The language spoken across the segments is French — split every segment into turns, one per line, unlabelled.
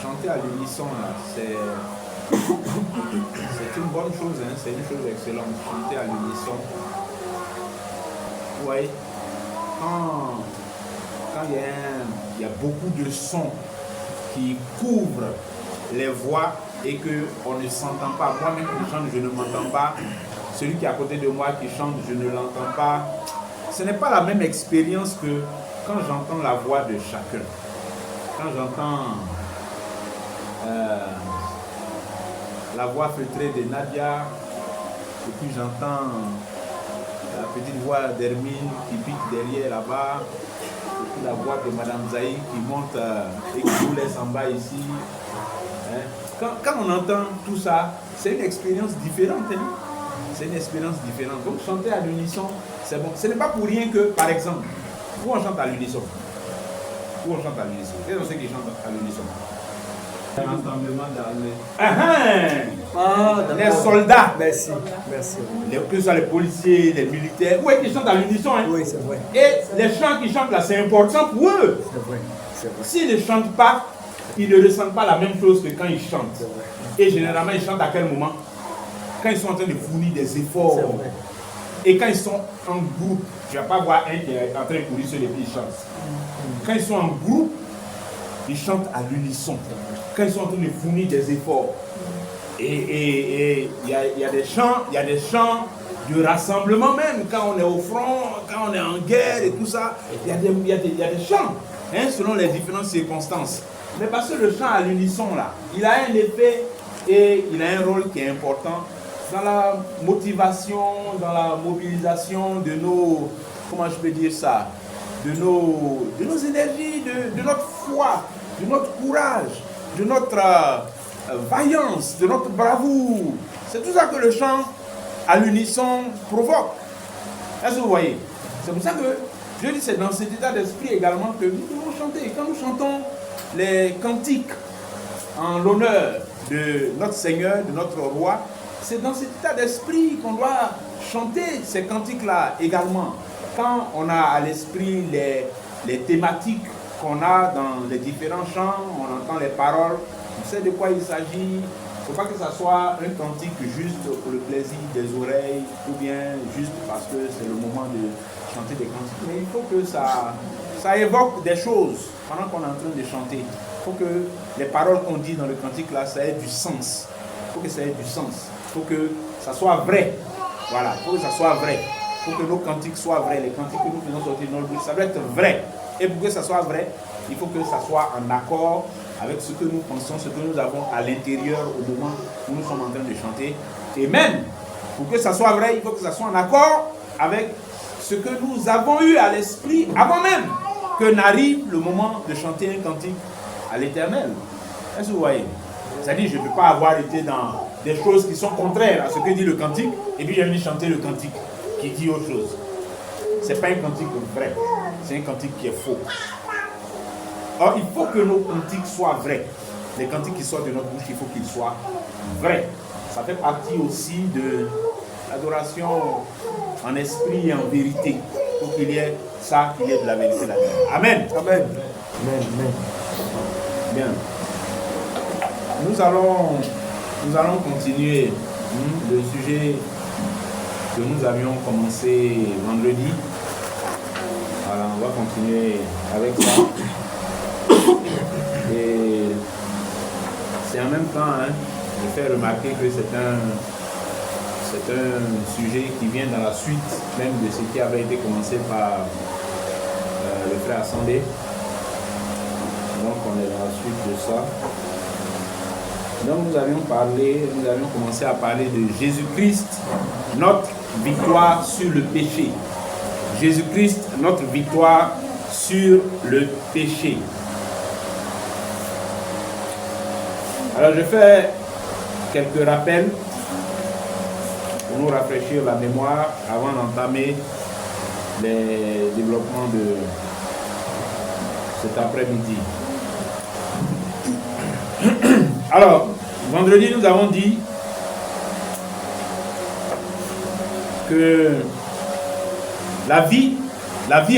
chanter à l'unisson, c'est une bonne chose, hein, c'est une chose excellente, chanter à l'unisson. Oui, quand il y a beaucoup de sons qui couvrent les voix et qu'on ne s'entend pas, moi-même qui chante, je ne m'entends pas, celui qui est à côté de moi qui chante, je ne l'entends pas, ce n'est pas la même expérience que quand j'entends la voix de chacun. Quand j'entends la voix feutrée de Nadia, et puis j'entends la petite voix d'Hermine qui pique derrière là-bas, et puis la voix de Madame Zaï qui monte et qui nous laisse en bas ici. Hein? Quand on entend tout ça, c'est une expérience différente. Hein? C'est une expérience différente. Donc chanter à l'unisson, c'est bon. Ce n'est pas pour rien que, par exemple, où on chante à l'unisson. Où on chante à l'unisson. Quels sont ceux qui chantent à l'unisson? Rassemblement d'armées. Les soldats.
Merci. Merci.
Que ce soit les policiers, les militaires. Oui, qui chantent à l'unisson. Hein?
Oui, c'est vrai.
Et les chants qui chantent là, c'est important pour eux.
C'est vrai. C'est vrai.
S'ils ne chantent pas, ils ne ressentent pas la même chose que quand ils chantent. Et généralement, ils chantent à quel moment? Quand ils sont en train de fournir des efforts. Et quand ils sont en groupe, tu ne vas pas voir un qui est en train de courir sur les pieds, ils chantent. Quand ils sont en groupe, ils chantent à l'unisson. Quand ils sont en train de fournir des efforts. Et il y a des chants de rassemblement même, quand on est au front, quand on est en guerre et tout ça. Il y a des chants, hein, selon les différentes circonstances. Mais parce que le chant à l'unisson, là, il a un effet et il a un rôle qui est important dans la motivation, dans la mobilisation de nos, comment je peux dire ça, de nos énergies, de notre foi, de notre courage, de notre vaillance, de notre bravoure. C'est tout ça que le chant à l'unisson provoque. Est-ce que vous voyez? C'est pour ça que je dis, c'est dans cet état d'esprit également que nous devons chanter. Quand nous chantons les cantiques en l'honneur de notre Seigneur, de notre Roi, c'est dans cet état d'esprit qu'on doit chanter ces cantiques-là également. Quand on a à l'esprit les thématiques qu'on a dans les différents chants, on entend les paroles, on sait de quoi il s'agit, Il ne faut pas que ça soit un cantique juste pour le plaisir des oreilles ou bien juste parce que c'est le moment de chanter des cantiques. Mais il faut que ça évoque des choses pendant qu'on est en train de chanter. Il faut que les paroles qu'on dit dans le cantique là, ça ait du sens. Il faut que ça ait du sens. Il faut que ça soit vrai. Voilà, il faut que ça soit vrai. Il faut que nos cantiques soient vrais. Les cantiques que nous faisons sortir de notre bouche, ça doit être vrai. Et pour que ça soit vrai, il faut que ça soit en accord avec ce que nous pensons, ce que nous avons à l'intérieur au moment où nous sommes en train de chanter. Et même, pour que ça soit vrai, il faut que ça soit en accord avec ce que nous avons eu à l'esprit avant même que n'arrive le moment de chanter un cantique à l'Éternel. Est-ce que vous voyez? C'est-à-dire, je ne peux pas avoir été dans des choses qui sont contraires à ce que dit le cantique, et puis j'ai venu chanter le cantique qui dit autre chose. Ce n'est pas un cantique vrai, c'est un cantique qui est faux. Or, il faut que nos cantiques soient vrais. Les cantiques qui sortent de notre bouche, il faut qu'ils soient vrais. Ça fait partie aussi de l'adoration en esprit et en vérité. Il faut qu'il y ait ça, qu'il y ait de la vérité là-dedans. Amen.
Amen. Amen. Amen.
Bien. Nous allons continuer le sujet que nous avions commencé vendredi. Voilà, on va continuer avec ça. Et c'est en même temps, je fais remarquer que c'est un sujet qui vient dans la suite même de ce qui avait été commencé par le frère Assemblée. Donc on est dans la suite de ça. Donc nous avions commencé à parler de Jésus-Christ, notre victoire sur le péché. Jésus-Christ, notre victoire sur le péché. Alors je fais quelques rappels pour nous rafraîchir la mémoire avant d'entamer les développements de cet après-midi. Alors, vendredi, nous avons dit que la vie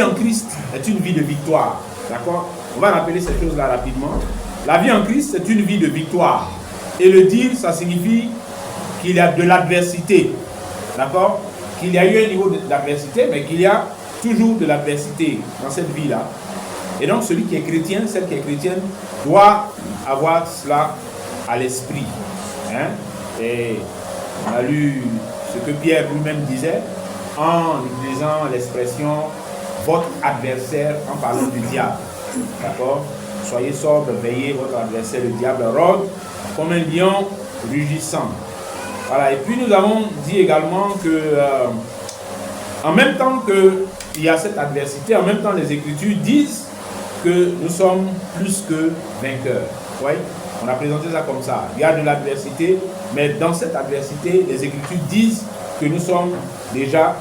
en Christ est une vie de victoire. D'accord? On va rappeler ces choses-là rapidement. La vie en Christ, c'est une vie de victoire. Et le dire, ça signifie qu'il y a de l'adversité. D'accord? Qu'il y a eu un niveau d'adversité, mais qu'il y a toujours de l'adversité dans cette vie-là. Et donc, celui qui est chrétien, celle qui est chrétienne, doit avoir cela à l'esprit. Hein? Et on a lu ce que Pierre lui-même disait en utilisant l'expression votre adversaire en parlant du diable. D'accord? Soyez sobre, veillez, votre adversaire, le diable, rôde comme un lion rugissant. Voilà. Et puis nous avons dit également que en même temps qu'il y a cette adversité, en même temps les Écritures disent que nous sommes plus que vainqueurs. Vous voyez? On a présenté ça comme ça. Il y a de l'adversité, mais dans cette adversité, les Écritures disent que nous sommes déjà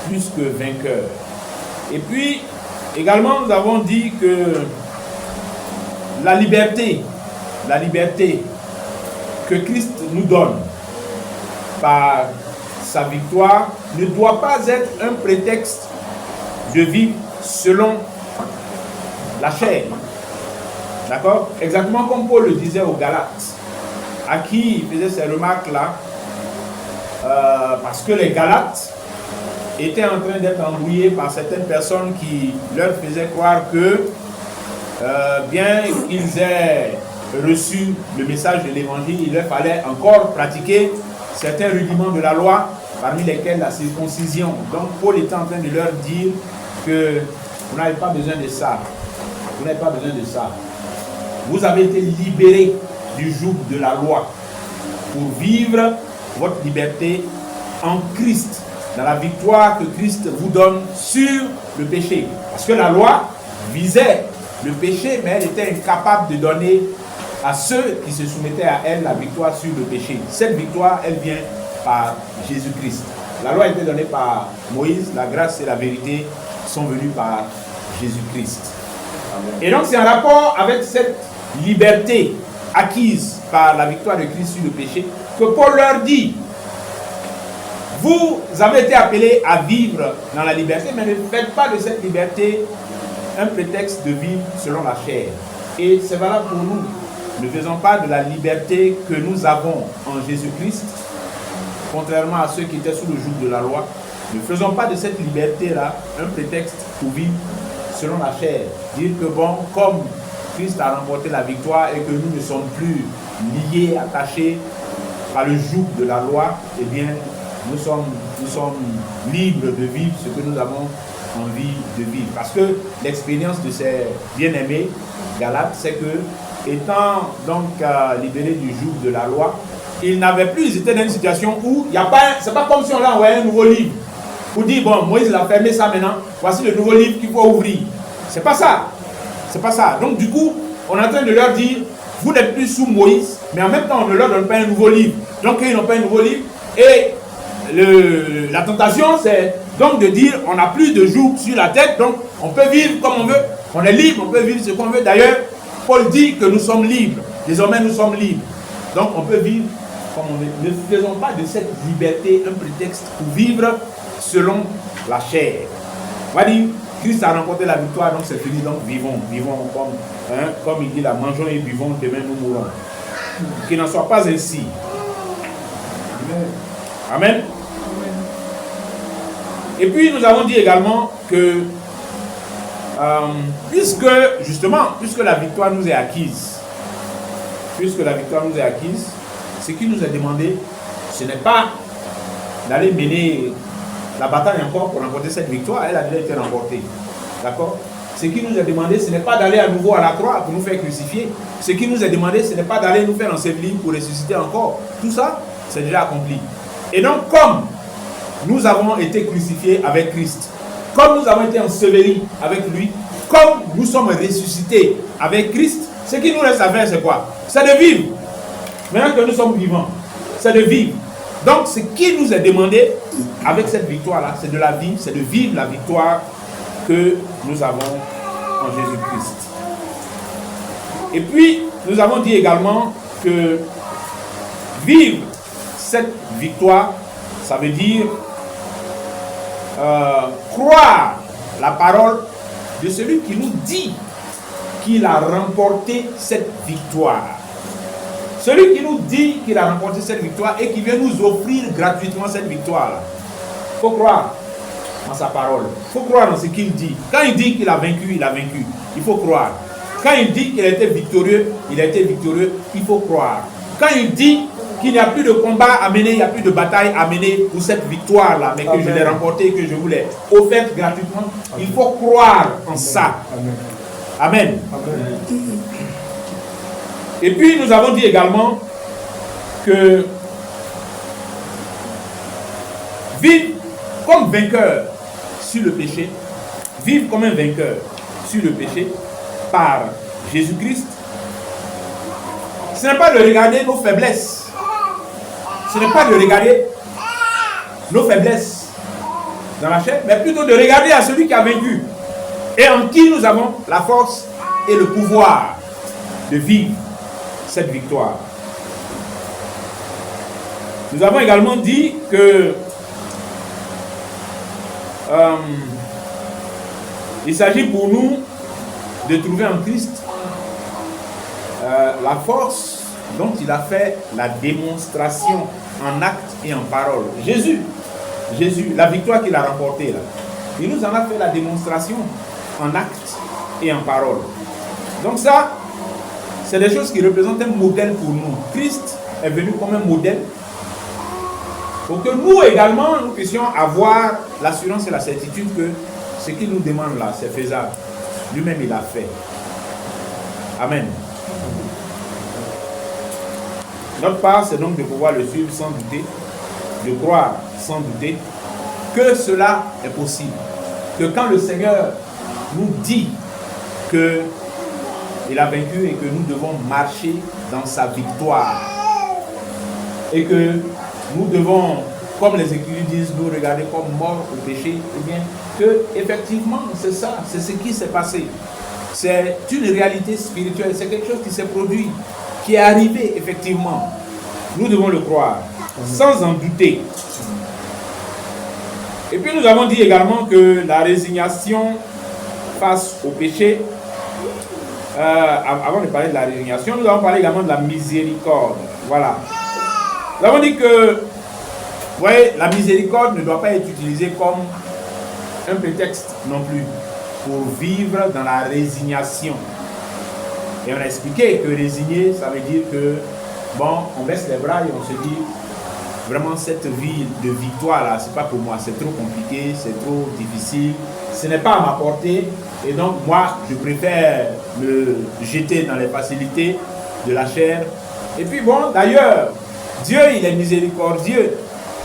plus que vainqueurs. Et puis, également, nous avons dit que la liberté que Christ nous donne par sa victoire ne doit pas être un prétexte de vivre selon la chair. D'accord? Exactement comme Paul le disait aux Galates, à qui il faisait ces remarques-là, parce que les Galates étaient en train d'être embrouillés par certaines personnes qui leur faisaient croire que, bien qu'ils aient reçu le message de l'évangile, il leur fallait encore pratiquer certains rudiments de la loi, parmi lesquels la circoncision. Donc Paul était en train de leur dire que vous n'avez pas besoin de ça. Vous n'avez pas besoin de ça. Vous avez été libérés du joug de la loi pour vivre votre liberté en Christ, dans la victoire que Christ vous donne sur le péché. Parce que la loi visait le péché, mais elle était incapable de donner à ceux qui se soumettaient à elle la victoire sur le péché. Cette victoire, elle vient par Jésus-Christ. La loi a été donnée par Moïse, la grâce et la vérité sont venues par Jésus-Christ. Et donc c'est en rapport avec cette liberté acquise par la victoire de Christ sur le péché que Paul leur dit: vous avez été appelés à vivre dans la liberté, mais ne faites pas de cette liberté un prétexte de vivre selon la chair. Et c'est valable pour nous. ne faisons pas de la liberté que nous avons en Jésus-Christ, contrairement à ceux qui étaient sous le joug de la loi, ne faisons pas de cette liberté-là un prétexte pour vivre selon la chair. Dire que bon, comme Christ a remporté la victoire et que nous ne sommes plus liés, attachés par le joug de la loi, eh bien, nous sommes libres de vivre ce que nous avons envie de vivre. Parce que l'expérience de ces bien-aimés Galates, c'est que, étant donc libérés du joug de la loi, ils n'avaient plus, ils étaient dans une situation où il n'y a pas, c'est pas comme si on leur envoyait un nouveau livre pour dire, bon, Moïse il a fermé ça maintenant, voici le nouveau livre qu'il faut ouvrir. C'est pas ça. C'est pas ça. Donc du coup, on est en train de leur dire, vous n'êtes plus sous Moïse, mais en même temps, on ne leur donne pas un nouveau livre. Donc ils n'ont pas un nouveau livre. Et la tentation, c'est donc de dire, on n'a plus de joug sur la tête, donc on peut vivre comme on veut. On est libre, on peut vivre ce qu'on veut. D'ailleurs, Paul dit que nous sommes libres. Désormais, nous sommes libres. Donc on peut vivre comme on veut. Ne faisons pas de cette liberté un prétexte pour vivre selon la chair. On va dire, Christ a remporté la victoire, donc c'est fini, donc vivons comme il dit là, mangeons et buvons, demain nous mourrons. Qu'il n'en soit pas ainsi. Amen. Et puis nous avons dit également que puisque la victoire nous est acquise, ce qui nous est demandé, ce n'est pas d'aller mener la bataille encore pour remporter cette victoire, elle a déjà été remportée. D'accord? Ce qui nous est demandé, ce n'est pas d'aller à nouveau à la croix pour nous faire crucifier. Ce qui nous est demandé, ce n'est pas d'aller nous faire ensevelir pour ressusciter encore. Tout ça, c'est déjà accompli. Et donc, comme nous avons été crucifiés avec Christ, comme nous avons été ensevelis avec lui, comme nous sommes ressuscités avec Christ, ce qui nous reste à faire, c'est quoi? C'est de vivre. Maintenant que nous sommes vivants, c'est de vivre. Donc, ce qui nous est demandé avec cette victoire-là, c'est de la vivre, c'est de vivre la victoire que nous avons en Jésus-Christ. Et puis, nous avons dit également que vivre cette victoire, ça veut dire croire la parole de celui qui nous dit qu'il a remporté cette victoire. Celui qui nous dit qu'il a remporté cette victoire et qui vient nous offrir gratuitement cette victoire-là. Il faut croire en sa parole. Il faut croire en ce qu'il dit. Quand il dit qu'il a vaincu, il a vaincu. Il faut croire. Quand il dit qu'il a été victorieux, il a été victorieux. Il faut croire. Quand il dit qu'il n'y a plus de combat à mener, il n'y a plus de bataille à mener pour cette victoire-là, mais que je l'ai remportée, que je vous l'ai offerte gratuitement, il faut croire en ça. Amen. Amen. Et puis nous avons dit également que vivre comme vainqueur sur le péché, vivre comme un vainqueur sur le péché par Jésus-Christ, ce n'est pas de regarder nos faiblesses, ce n'est pas de regarder nos faiblesses dans la chair, mais plutôt de regarder à celui qui a vaincu et en qui nous avons la force et le pouvoir de vivre cette victoire. Nous avons également dit que il s'agit pour nous de trouver en Christ la force dont il a fait la démonstration en acte et en parole. Jésus, la victoire qu'il a remportée là, il nous en a fait la démonstration en acte et en parole. Donc ça, c'est des choses qui représentent un modèle pour nous. Christ est venu comme un modèle pour que nous également, nous puissions avoir l'assurance et la certitude que ce qu'il nous demande là, c'est faisable. Lui-même, il a fait. Amen. Notre part, c'est donc de pouvoir le suivre sans douter, de croire sans douter que cela est possible. Que quand le Seigneur nous dit que il a vaincu et que nous devons marcher dans sa victoire. Et que nous devons, comme les Écritures disent, nous regarder comme morts au péché. Eh bien, que effectivement, c'est ça, c'est ce qui s'est passé. C'est une réalité spirituelle, c'est quelque chose qui s'est produit, qui est arrivé effectivement. Nous devons le croire, sans en douter. Et puis nous avons dit également que la résignation face au péché avant de parler de la résignation, nous avons parlé également de la miséricorde. Voilà. Nous avons dit que, vous voyez, la miséricorde ne doit pas être utilisée comme un prétexte non plus pour vivre dans la résignation. Et on a expliqué que résigner, ça veut dire que, bon, on baisse les bras et on se dit, vraiment cette vie de victoire là, c'est pas pour moi, c'est trop compliqué, c'est trop difficile, ce n'est pas à ma portée, et donc moi, je préfère me jeter dans les facilités de la chair. Et puis bon, d'ailleurs, Dieu, il est miséricordieux,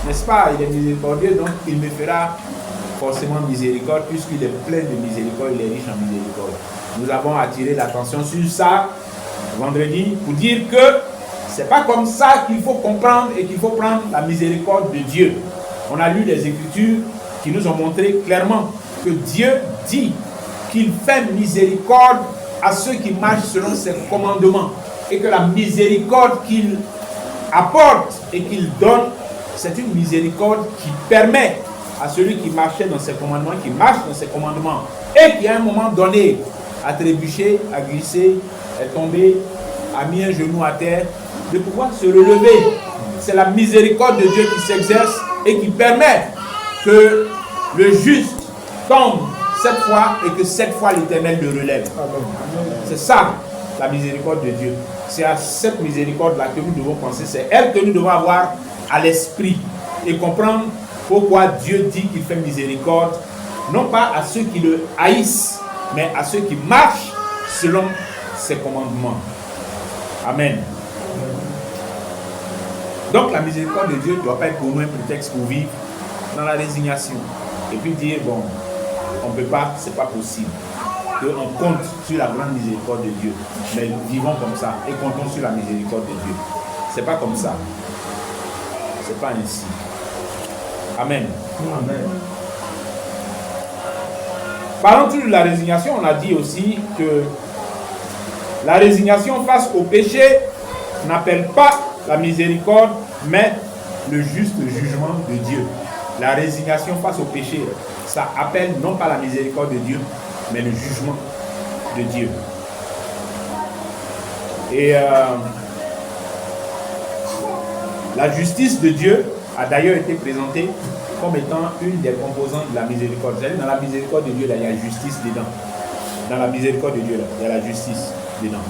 n'est-ce pas? Il est miséricordieux, donc il me fera forcément miséricorde, puisqu'il est plein de miséricorde, il est riche en miséricorde. Nous avons attiré l'attention sur ça vendredi pour dire que c'est pas comme ça qu'il faut comprendre et qu'il faut prendre la miséricorde de Dieu. On a lu les Écritures qui nous ont montré clairement que Dieu dit qu'il fait miséricorde à ceux qui marchent selon ses commandements et que la miséricorde qu'il apporte et qu'il donne, c'est une miséricorde qui permet à celui qui marchait dans ses commandements, qui marche dans ses commandements et qui à un moment donné a trébuché, a glissé, est tombé, a mis un genou à terre, de pouvoir se relever. C'est la miséricorde de Dieu qui s'exerce et qui permet que le juste tombe cette fois et que cette fois l'Éternel le relève. C'est ça la miséricorde de Dieu. C'est à cette miséricorde-là que nous devons penser. C'est elle que nous devons avoir à l'esprit et comprendre pourquoi Dieu dit qu'il fait miséricorde, non pas à ceux qui le haïssent, mais à ceux qui marchent selon ses commandements. Amen. Donc la miséricorde de Dieu ne doit pas être pour nous un prétexte pour vivre dans la résignation. Et puis dire, bon, on ne peut pas, c'est pas possible. Qu'on compte sur la grande miséricorde de Dieu. Mais nous vivons comme ça et comptons sur la miséricorde de Dieu. C'est pas comme ça. C'est pas ainsi. Amen. Amen. Parlant de la résignation, on a dit aussi que la résignation face au péché n'appelle pas la miséricorde, mais le juste jugement de Dieu. La résignation face au péché, ça appelle non pas la miséricorde de Dieu, mais le jugement de Dieu. Et la justice de Dieu a d'ailleurs été présentée comme étant une des composantes de la miséricorde. Vous savez, dans la miséricorde de Dieu, là, il y a justice dedans. Dans la miséricorde de Dieu, là, il y a la justice dedans.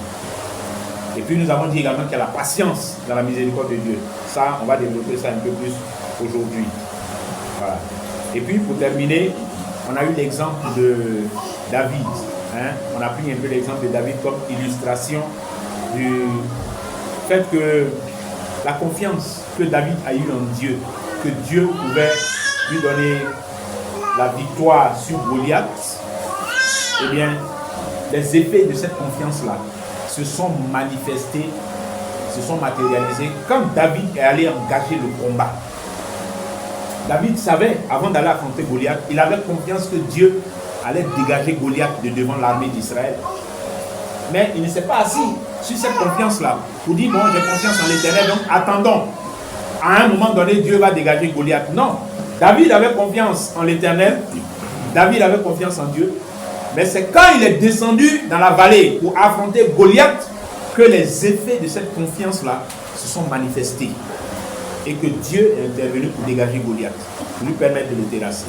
Et puis nous avons dit également qu'il y a la patience dans la miséricorde de Dieu. Ça, on va développer ça un peu plus aujourd'hui. Voilà. Et puis pour terminer, on a eu l'exemple de David. Hein? On a pris un peu l'exemple de David comme illustration du fait que la confiance que David a eue en Dieu, que Dieu pouvait lui donner la victoire sur Goliath, eh bien, les effets de cette confiance-là se sont manifestés, se sont matérialisés quand David est allé engager le combat. David savait, avant d'aller affronter Goliath, il avait confiance que Dieu allait dégager Goliath de devant l'armée d'Israël. Mais il ne s'est pas assis sur cette confiance-là pour dire, bon, j'ai confiance en l'Éternel, donc attendons. À un moment donné, Dieu va dégager Goliath. Non, David avait confiance en l'Éternel, David avait confiance en Dieu, mais c'est quand il est descendu dans la vallée pour affronter Goliath que les effets de cette confiance-là se sont manifestés et que Dieu est intervenu pour dégager Goliath, pour lui permettre de le terrasser.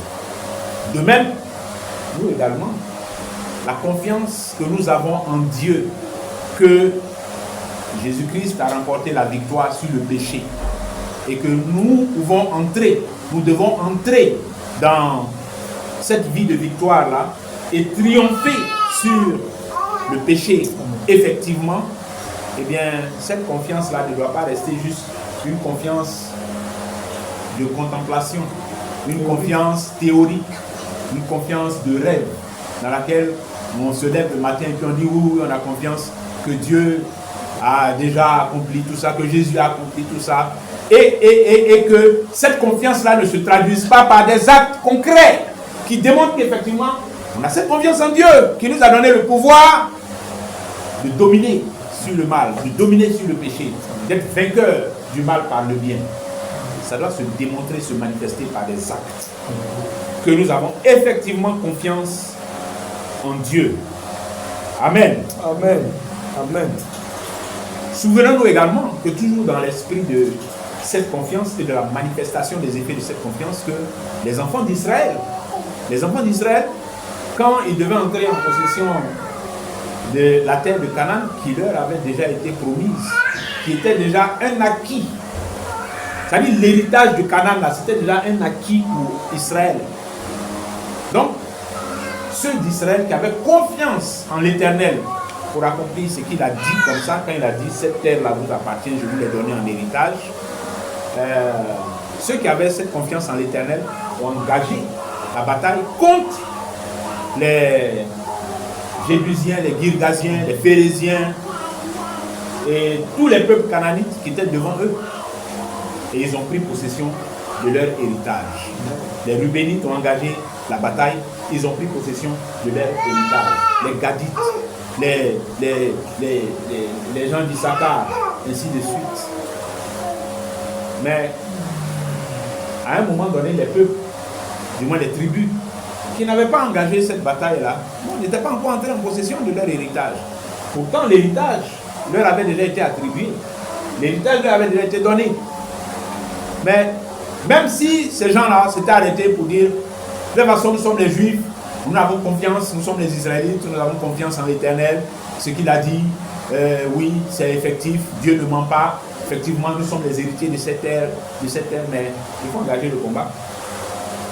De même, nous également, la confiance que nous avons en Dieu, que Jésus-Christ a remporté la victoire sur le péché et que nous pouvons entrer, nous devons entrer dans cette vie de victoire-là et triompher sur le péché effectivement, eh bien, cette confiance-là ne doit pas rester juste une confiance de contemplation, une confiance théorique, une confiance de rêve, dans laquelle on se lève le matin et puis on dit oui, on a confiance que Dieu a déjà accompli tout ça, que Jésus a accompli tout ça, et que cette confiance-là ne se traduise pas par des actes concrets qui démontrent qu'effectivement, on a cette confiance en Dieu qui nous a donné le pouvoir de dominer sur le mal, de dominer sur le péché, d'être vainqueur du mal par le bien. Ça doit se démontrer, se manifester par des actes. Que nous avons effectivement confiance en Dieu. Amen.
Amen. Amen.
Souvenons-nous également que toujours dans l'esprit de cette confiance et de la manifestation des effets de cette confiance, que les enfants d'Israël, quand ils devaient entrer en possession de la terre de Canaan, qui leur avait déjà été promise, qui était déjà un acquis, c'est-à-dire l'héritage de Canaan, là, c'était déjà un acquis pour Israël. Donc, ceux d'Israël qui avaient confiance en l'Éternel pour accomplir ce qu'il a dit comme ça, quand il a dit cette terre-là vous appartient, je vous l'ai donnée en héritage. Ceux qui avaient cette confiance en l'Éternel ont engagé la bataille contre les Jébusiens, les Girgasiens, les Phérésiens et tous les peuples cananites qui étaient devant eux. Et ils ont pris possession de leur héritage. Les Rubénites ont engagé la bataille, ils ont pris possession de leur héritage. Les Gadites, les gens d'Issachar, ainsi de suite. Mais à un moment donné, les peuples, du moins les tribus, qui n'avaient pas engagé cette bataille-là, n'étaient pas encore entrés en possession de leur héritage. Pourtant, l'héritage leur avait déjà été attribué. L'héritage leur avait déjà été donné. Mais même si ces gens-là s'étaient arrêtés pour dire, de toute façon, nous sommes les Juifs, nous avons confiance, nous sommes les Israélites, nous avons confiance en l'Éternel, ce qu'il a dit, oui, c'est effectif, Dieu ne ment pas, effectivement, nous sommes les héritiers de cette terre, mais il faut engager le combat.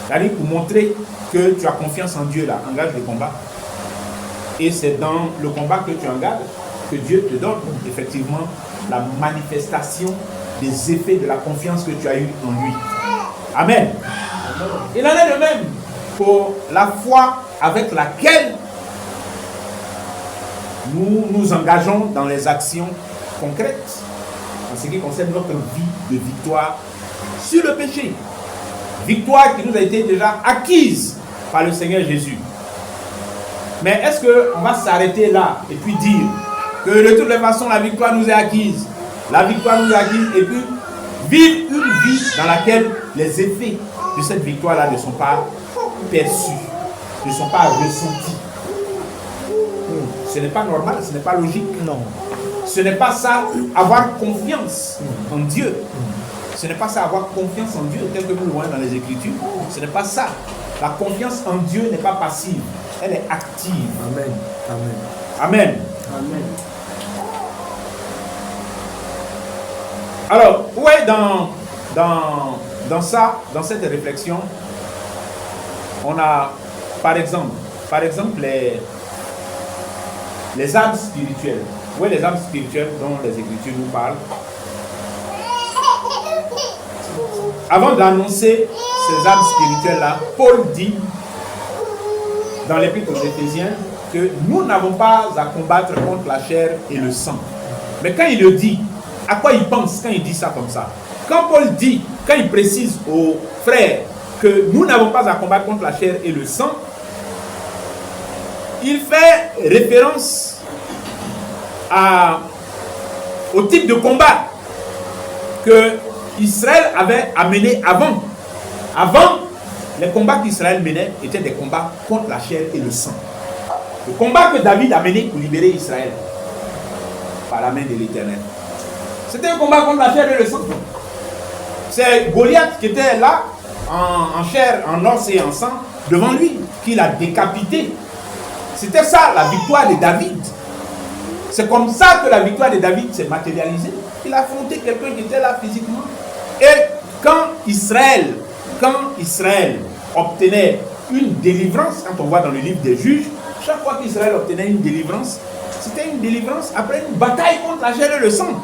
C'est-à-dire pour montrer que tu as confiance en Dieu, là, engage le combat. Et c'est dans le combat que tu engages que Dieu te donne, effectivement, la manifestation des effets de la confiance que tu as eue en lui. Amen. Il en est de même pour la foi avec laquelle nous nous engageons dans les actions concrètes en ce qui concerne notre vie de victoire sur le péché. Victoire qui nous a été déjà acquise par le Seigneur Jésus. Mais est-ce qu'on va s'arrêter là et puis dire que de toutes les façons la victoire nous est acquise? La victoire nous est acquise et puis vivre une vie dans laquelle les effets de cette victoire-là ne sont pas perçus, ne sont pas ressentis. Ce n'est pas normal, ce n'est pas logique.
Non.
Ce n'est pas ça, avoir confiance en Dieu. Ce n'est pas ça, avoir confiance en Dieu, tel que nous le voyons dans les Écritures. Ce n'est pas ça. La confiance en Dieu n'est pas passive, elle est active.
Amen. Amen.
Amen.
Amen.
Alors, où est dans cette réflexion, on a, par exemple les âmes spirituelles. Où est les âmes spirituelles dont les Écritures nous parlent? Avant d'annoncer ces âmes spirituelles-là, Paul dit dans l'Épître aux Éphésiens que nous n'avons pas à combattre contre la chair et le sang. Mais quand il le dit, à quoi il pense quand il dit ça comme ça? Quand Paul dit, quand il précise aux frères que nous n'avons pas à combattre contre la chair et le sang, il fait référence au type de combat que Israël avait amené avant. Avant, les combats qu'Israël menait étaient des combats contre la chair et le sang. Le combat que David a mené pour libérer Israël par la main de l'Éternel, c'était un combat contre la chair et le sang. C'est Goliath qui était là, en chair, en os et en sang, devant lui, qui l'a décapité. C'était ça la victoire de David. C'est comme ça que la victoire de David s'est matérialisée. Il a affronté quelqu'un qui était là physiquement. Et quand Israël obtenait une délivrance, quand on voit dans le livre des Juges, chaque fois qu'Israël obtenait une délivrance, c'était une délivrance après une bataille contre la chair et le sang,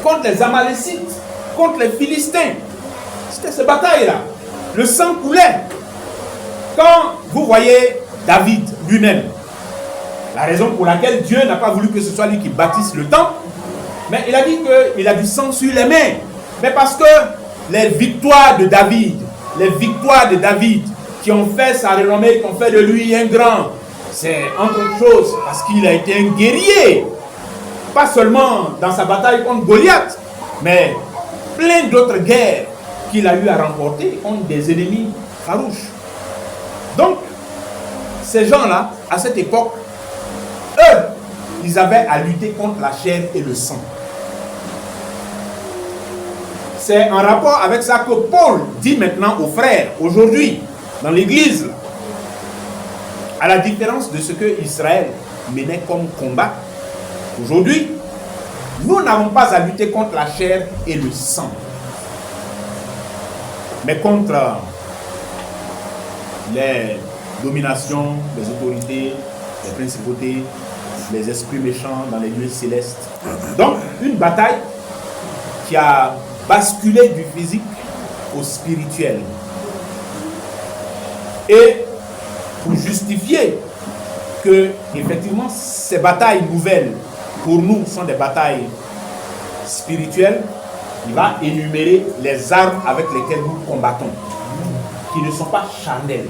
contre les Amalécites, contre les Philistins. C'était ces batailles-là. Le sang coulait. Quand vous voyez David lui-même, la raison pour laquelle Dieu n'a pas voulu que ce soit lui qui bâtisse le temple, mais il a dit qu'il a du sang sur les mains. Mais parce que les victoires de David qui ont fait sa renommée, qui ont fait de lui un grand, c'est entre autres choses parce qu'il a été un guerrier. Pas seulement dans sa bataille contre Goliath, mais plein d'autres guerres qu'il a eu à remporter contre des ennemis farouches. Donc, ces gens-là, à cette époque, eux, ils avaient à lutter contre la chair et le sang. C'est en rapport avec ça que Paul dit maintenant aux frères, aujourd'hui, dans l'église, à la différence de ce que Israël menait comme combat, aujourd'hui, nous n'avons pas à lutter contre la chair et le sang, mais contre les dominations, les autorités, les principautés, les esprits méchants dans les lieux célestes. Donc, une bataille qui a basculé du physique au spirituel. Et pour justifier que, effectivement, ces batailles nouvelles, pour nous, sont des batailles spirituelles, il va énumérer les armes avec lesquelles nous combattons, qui ne sont pas charnelles.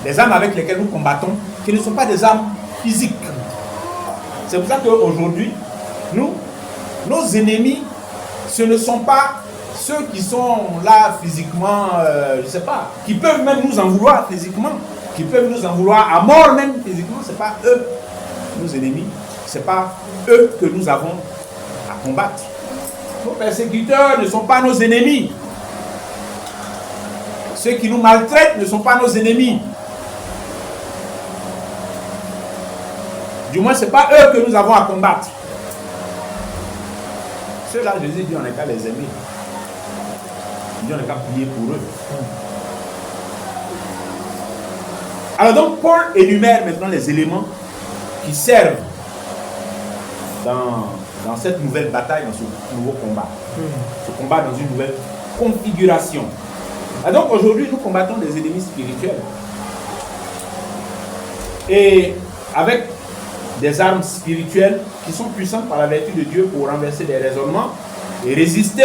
Les armes avec lesquelles nous combattons, qui ne sont pas des armes physiques. C'est pour ça qu'aujourd'hui, nos ennemis, ce ne sont pas ceux qui sont là physiquement, je ne sais pas, qui peuvent même nous en vouloir physiquement, qui peuvent nous en vouloir à mort même physiquement. Ce n'est pas eux, nos ennemis. Ce n'est pas eux que nous avons à combattre. Nos persécuteurs ne sont pas nos ennemis. Ceux qui nous maltraitent ne sont pas nos ennemis. Du moins, ce n'est pas eux que nous avons à combattre. Ceux-là, Jésus dit, on n'est qu'à les aimer. Il dit, on n'est qu'à prier pour eux. Alors donc, Paul énumère maintenant les éléments qui servent dans cette nouvelle bataille, dans ce nouveau combat. Ce combat dans une nouvelle configuration. Et donc aujourd'hui, nous combattons des ennemis spirituels. Et avec des armes spirituelles qui sont puissantes par la vertu de Dieu pour renverser des raisonnements et résister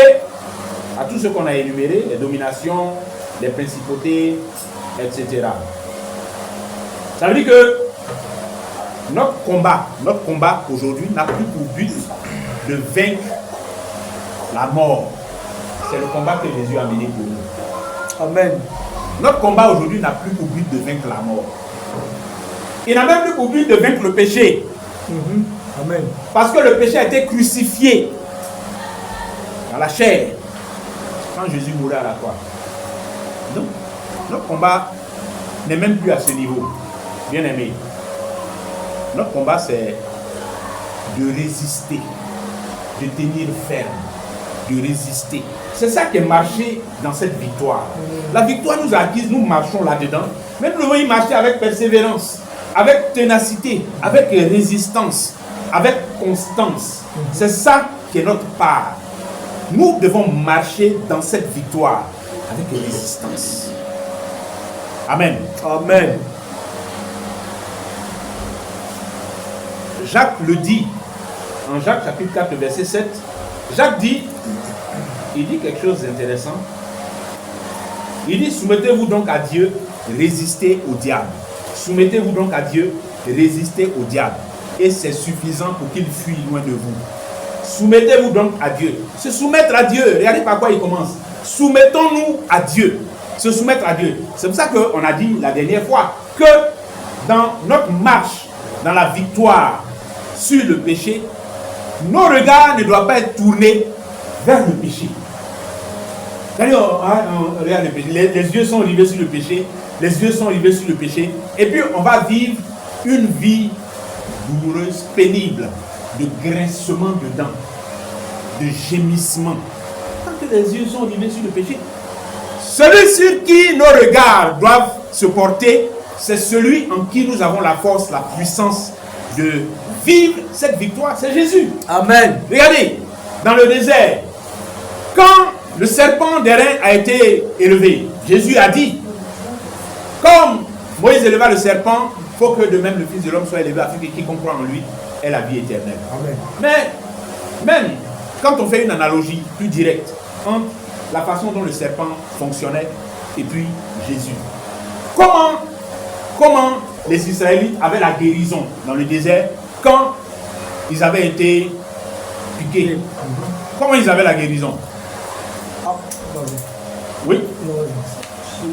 à tout ce qu'on a énuméré, les dominations, les principautés, etc. Ça veut dire que notre combat aujourd'hui n'a plus pour but de vaincre la mort. C'est le combat que Jésus a mené pour nous.
Amen.
Notre combat aujourd'hui n'a plus pour but de vaincre la mort. Il n'a même plus pour but de vaincre le péché.
Amen.
Parce que le péché a été crucifié dans la chair quand Jésus mourait à la croix. Donc, notre combat n'est même plus à ce niveau. Bien aimé. Notre combat, c'est de résister, de tenir ferme, de résister. C'est ça qui est marché dans cette victoire. La victoire nous a acquise, nous marchons là-dedans, mais nous devons y marcher avec persévérance, avec ténacité, avec résistance, avec constance. C'est ça qui est notre part. Nous devons marcher dans cette victoire avec résistance. Amen.
Amen.
Jacques le dit, en Jacques chapitre 4, verset 7, Jacques dit, il dit quelque chose d'intéressant. Il dit, soumettez-vous donc à Dieu, résistez au diable. Soumettez-vous donc à Dieu, résistez au diable. Et c'est suffisant pour qu'il fuit loin de vous. Soumettez-vous donc à Dieu. Se soumettre à Dieu, regardez par quoi il commence. Soumettons-nous à Dieu. Se soumettre à Dieu. C'est pour ça qu'on a dit la dernière fois que dans notre marche, dans la victoire sur le péché, nos regards ne doivent pas être tournés vers le péché. Regarde le péché. Les yeux sont rivés sur le péché. Les yeux sont rivés sur le péché. Et puis on va vivre une vie douloureuse, pénible, de grincement de dents, de gémissement. Tant que les yeux sont rivés sur le péché, celui sur qui nos regards doivent se porter, c'est celui en qui nous avons la force, la puissance de vivre cette victoire, c'est Jésus.
Amen.
Regardez, dans le désert, quand le serpent d'airain a été élevé, Jésus a dit, comme Moïse éleva le serpent, il faut que de même le Fils de l'homme soit élevé afin que quiconque croit en lui ait la vie éternelle.
Amen.
Mais même quand on fait une analogie plus directe entre la façon dont le serpent fonctionnait et puis Jésus, comment les Israélites avaient la guérison dans le désert quand ils avaient été piqués? Comment ils avaient la guérison? Oui. Il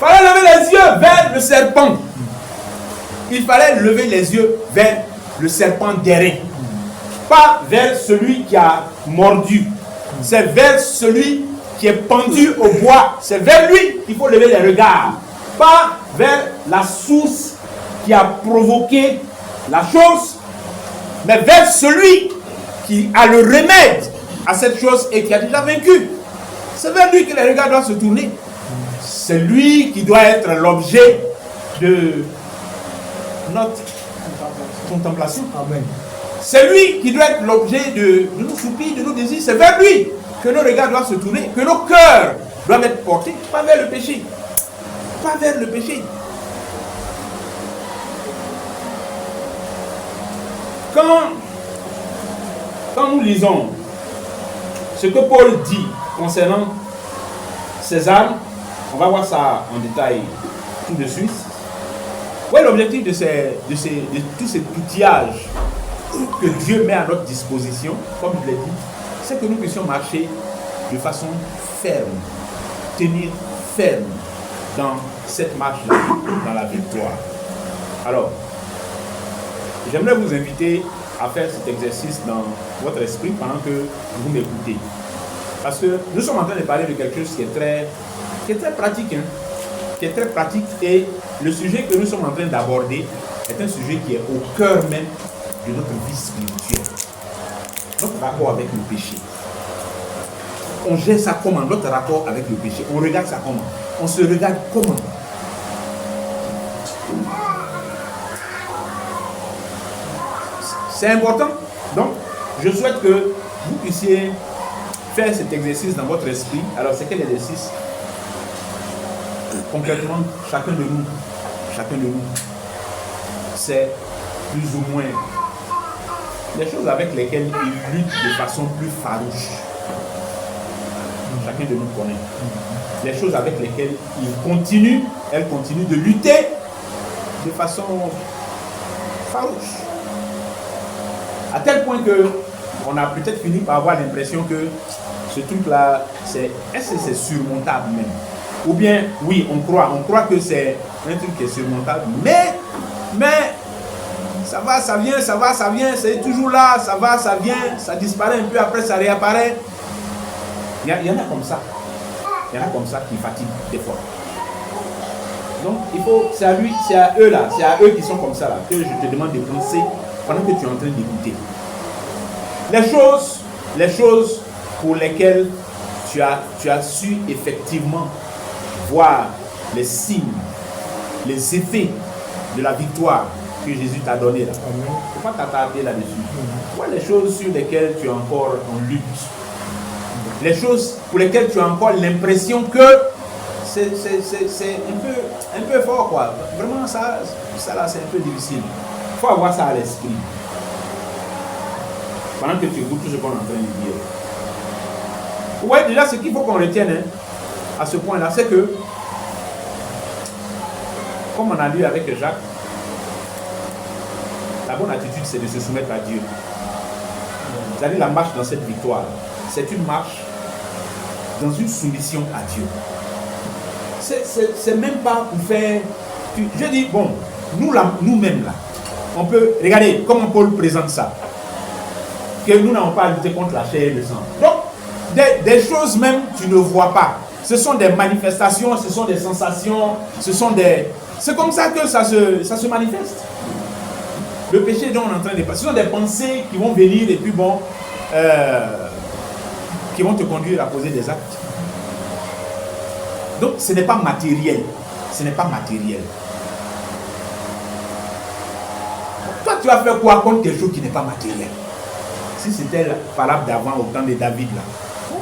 fallait lever les yeux vers le serpent. il fallait lever les yeux vers le serpent d'airain. Pas vers celui qui a mordu. C'est vers celui qui est pendu au bois. C'est vers lui qu'il faut lever les regards. Pas vers la source qui a provoqué la chose, mais vers celui qui a le remède à cette chose et qui a déjà vaincu. C'est vers lui que les regards doivent se tourner. C'est lui qui doit être l'objet de notre contemplation.
Amen.
C'est lui qui doit être l'objet de nos soupirs, de nos désirs. C'est vers lui que nos regards doivent se tourner, que nos cœurs doivent être portés, pas vers le péché. Pas vers le péché. Quand nous lisons ce que Paul dit concernant ces armes, on va voir ça en détail tout de suite. Ouais, l'objectif de tous ces outillages que Dieu met à notre disposition, comme je l'ai dit, c'est que nous puissions marcher de façon ferme, tenir ferme dans cette marche-là, dans la victoire. Alors, j'aimerais vous inviter à faire cet exercice dans votre esprit pendant que vous m'écoutez. Parce que nous sommes en train de parler de quelque chose qui est très pratique, qui est très pratique, et le sujet que nous sommes en train d'aborder est un sujet qui est au cœur même de notre vie spirituelle. Notre rapport avec le péché. On gère ça comment? Notre rapport avec le péché. On regarde ça comment? On se regarde comment? C'est important. Donc, je souhaite que vous puissiez faire cet exercice dans votre esprit. Alors, c'est quel exercice? Concrètement, chacun de nous, c'est plus ou moins les choses avec lesquelles il lutte de façon plus farouche. Chacun de nous connaît. Les choses avec lesquelles elle continue de lutter de façon farouche. À tel point que on a peut-être fini par avoir l'impression que ce truc-là, est-ce que c'est surmontable même? Ou bien, oui, on croit que c'est un truc qui est surmontable, mais ça va, ça vient, c'est toujours là, ça va, ça vient, ça disparaît un peu, après ça réapparaît. Il y en a comme ça. Il y en a comme ça qui fatiguent des fois. Donc, c'est à eux qui sont comme ça là, que je te demande de penser pendant que tu es en train d'écouter. Les choses pour lesquelles tu as su effectivement voir les signes, les effets de la victoire que Jésus t'a donnée là. Il ne faut pas t'attarder là-dessus. Vois les choses sur lesquelles tu es encore en lutte. Les choses pour lesquelles tu as encore l'impression que c'est un peu fort, quoi. Vraiment, ça là, c'est un peu difficile. Il faut avoir ça à l'esprit. Pendant que tu écoutes tout ce qu'on est en train de dire. Ouais, déjà, ce qu'il faut qu'on retienne à ce point-là, c'est que, comme on a lu avec Jacques, la bonne attitude, c'est de se soumettre à Dieu. C'est-à-dire la marche dans cette victoire, c'est une marche dans une soumission à Dieu. C'est même pas pour faire... Je dis, bon, nous-mêmes là, on peut... Regardez comment Paul présente ça. Que nous n'avons pas à lutter contre la chair et le sang. Donc, des choses même, tu ne vois pas. Ce sont des manifestations, ce sont des sensations, c'est comme ça que ça se manifeste. Le péché dont on est en train de passer, ce sont des pensées qui vont venir et puis bon, qui vont te conduire à poser des actes. Donc, ce n'est pas matériel. Ce n'est pas matériel. Toi, tu vas faire quoi contre quelque chose qui n'est pas matériel? Si c'était valable d'avant, au temps de David, là.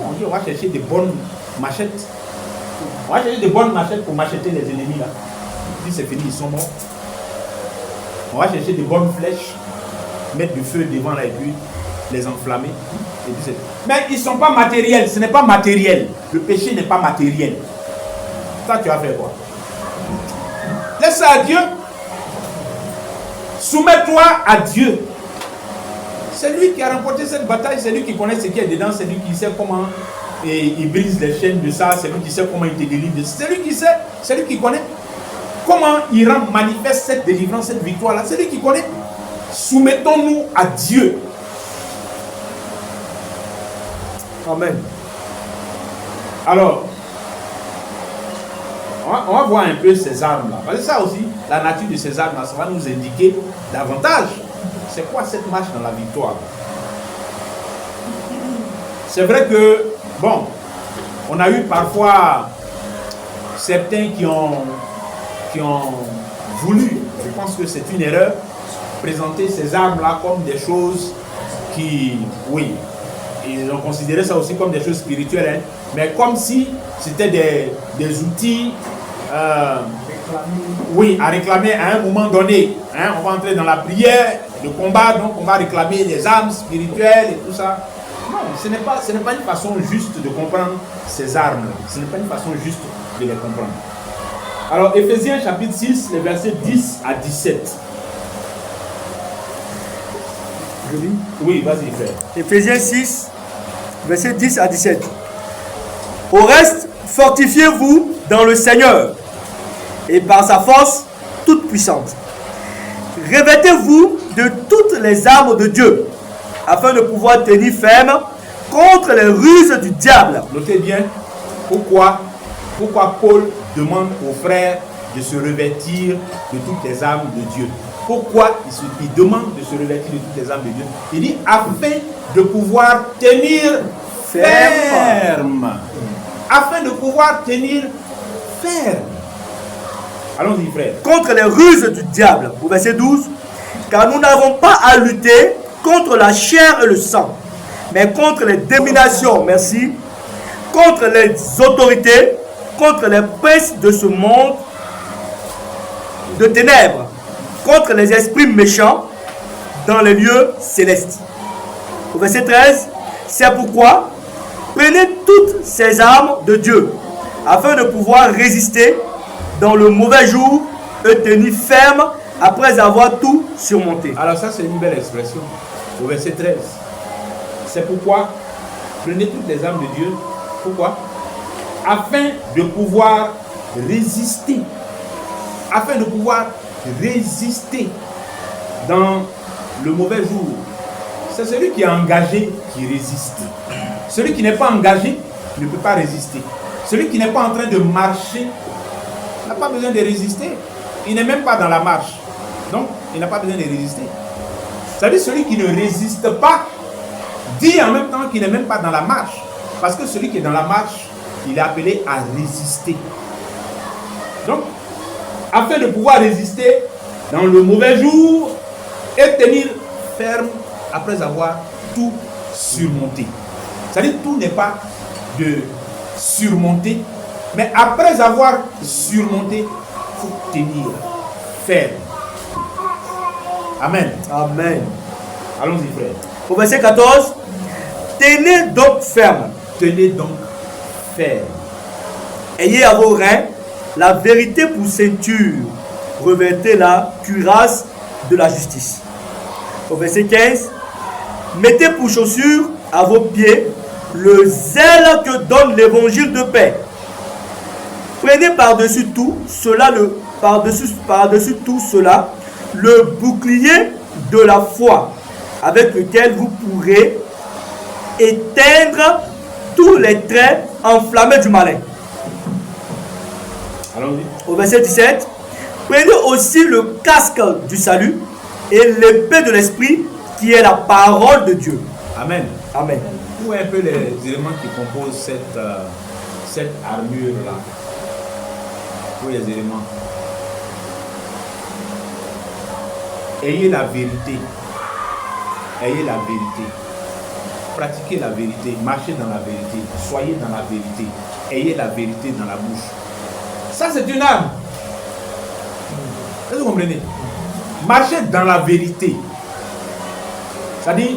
On dit, on va chercher des bonnes machettes. On va chercher des bonnes machettes pour macheter les ennemis, là. Puis c'est fini, ils sont morts. On va chercher des bonnes flèches, mettre du feu devant là et puis les enflammer. Et puis mais ils ne sont pas matériels, ce n'est pas matériel. Le péché n'est pas matériel. Ça, tu vas faire quoi? Laisse ça à Dieu. Soumets-toi à Dieu. C'est lui qui a remporté cette bataille, c'est lui qui connaît ce qui est dedans, c'est lui qui sait comment il brise les chaînes de ça, c'est lui qui sait comment il te délivre. C'est lui qui sait, c'est lui qui connaît. comment il rend manifeste cette délivrance, cette victoire-là? C'est lui qui connaît. Soumettons-nous à Dieu.
Amen.
Alors, on va voir un peu ces armes-là. Parce que ça aussi, la nature de ces armes-là, ça va nous indiquer davantage. C'est quoi cette marche dans la victoire? C'est vrai que, bon, on a eu parfois certains qui ont voulu, je pense que c'est une erreur, présenter ces armes-là comme des choses qui, oui, ils ont considéré ça aussi comme des choses spirituelles, hein, mais comme si c'était des outils, oui, à réclamer à un moment donné. Hein, on va entrer dans la prière, le combat, donc on va réclamer les armes spirituelles et tout ça. Non, ce n'est pas une façon juste de comprendre ces armes-là. Ce n'est pas une façon juste de les comprendre. Alors, Éphésiens chapitre 6, les versets 10 à 17.
Je lis.
Oui, vas-y, frère.
Éphésiens 6, versets 10 à 17. Au reste, fortifiez-vous dans le Seigneur et par sa force toute puissante. Revêtez-vous de toutes les armes de Dieu afin de pouvoir tenir ferme contre les ruses du diable.
Notez bien pourquoi Paul demande aux frères de se revêtir de toutes les armes de Dieu. Pourquoi il demande de se revêtir de toutes les armes de Dieu? Il dit afin de pouvoir tenir ferme. Afin de pouvoir tenir ferme. Allons-y, frère.
Contre les ruses du diable. Au verset 12. Car nous n'avons pas à lutter contre la chair et le sang, mais contre les dominations, merci, contre les autorités, contre les princes de ce monde de ténèbres, contre les esprits méchants dans les lieux célestes. Au verset 13, c'est pourquoi prenez toutes ces armes de Dieu, afin de pouvoir résister dans le mauvais jour et tenir ferme après avoir tout surmonté.
Alors ça, c'est une belle expression. Au verset 13. C'est pourquoi prenez toutes les armes de Dieu. Pourquoi? Afin de pouvoir résister. Afin de pouvoir résister dans le mauvais jour. C'est celui qui est engagé qui résiste. Celui qui n'est pas engagé ne peut pas résister. Celui qui n'est pas en train de marcher n'a pas besoin de résister. Il n'est même pas dans la marche. Donc, il n'a pas besoin de résister. C'est-à-dire celui qui ne résiste pas dit en même temps qu'il n'est même pas dans la marche. Parce que celui qui est dans la marche, il est appelé à résister. Donc, afin de pouvoir résister dans le mauvais jour et tenir ferme après avoir tout surmonté. C'est-à-dire tout n'est pas de surmonter, mais après avoir surmonté, il faut tenir ferme. Amen.
Amen.
Allons-y, frère.
Au verset 14, tenez donc ferme.
Tenez donc ferme.
Ayez à vos reins la vérité pour ceinture. Revêtez la cuirasse de la justice. Au verset 15, mettez pour chaussure à vos pieds le zèle que donne l'évangile de paix. Prenez par-dessus tout cela, par-dessus tout cela, le bouclier de la foi, avec lequel vous pourrez éteindre tous les traits enflammés du malin.
Allons-y.
Au verset 17, prenez aussi le casque du salut et l'épée de l'esprit qui est la parole de Dieu.
Amen.
Amen.
Où est un peu les éléments qui composent cette armure-là? Où les éléments? Ayez la vérité. Ayez la vérité. Pratiquez la vérité. Marchez dans la vérité. Soyez dans la vérité. Ayez la vérité dans la bouche. Ça, c'est une arme. Est-ce que vous comprenez? Marchez dans la vérité. C'est-à-dire,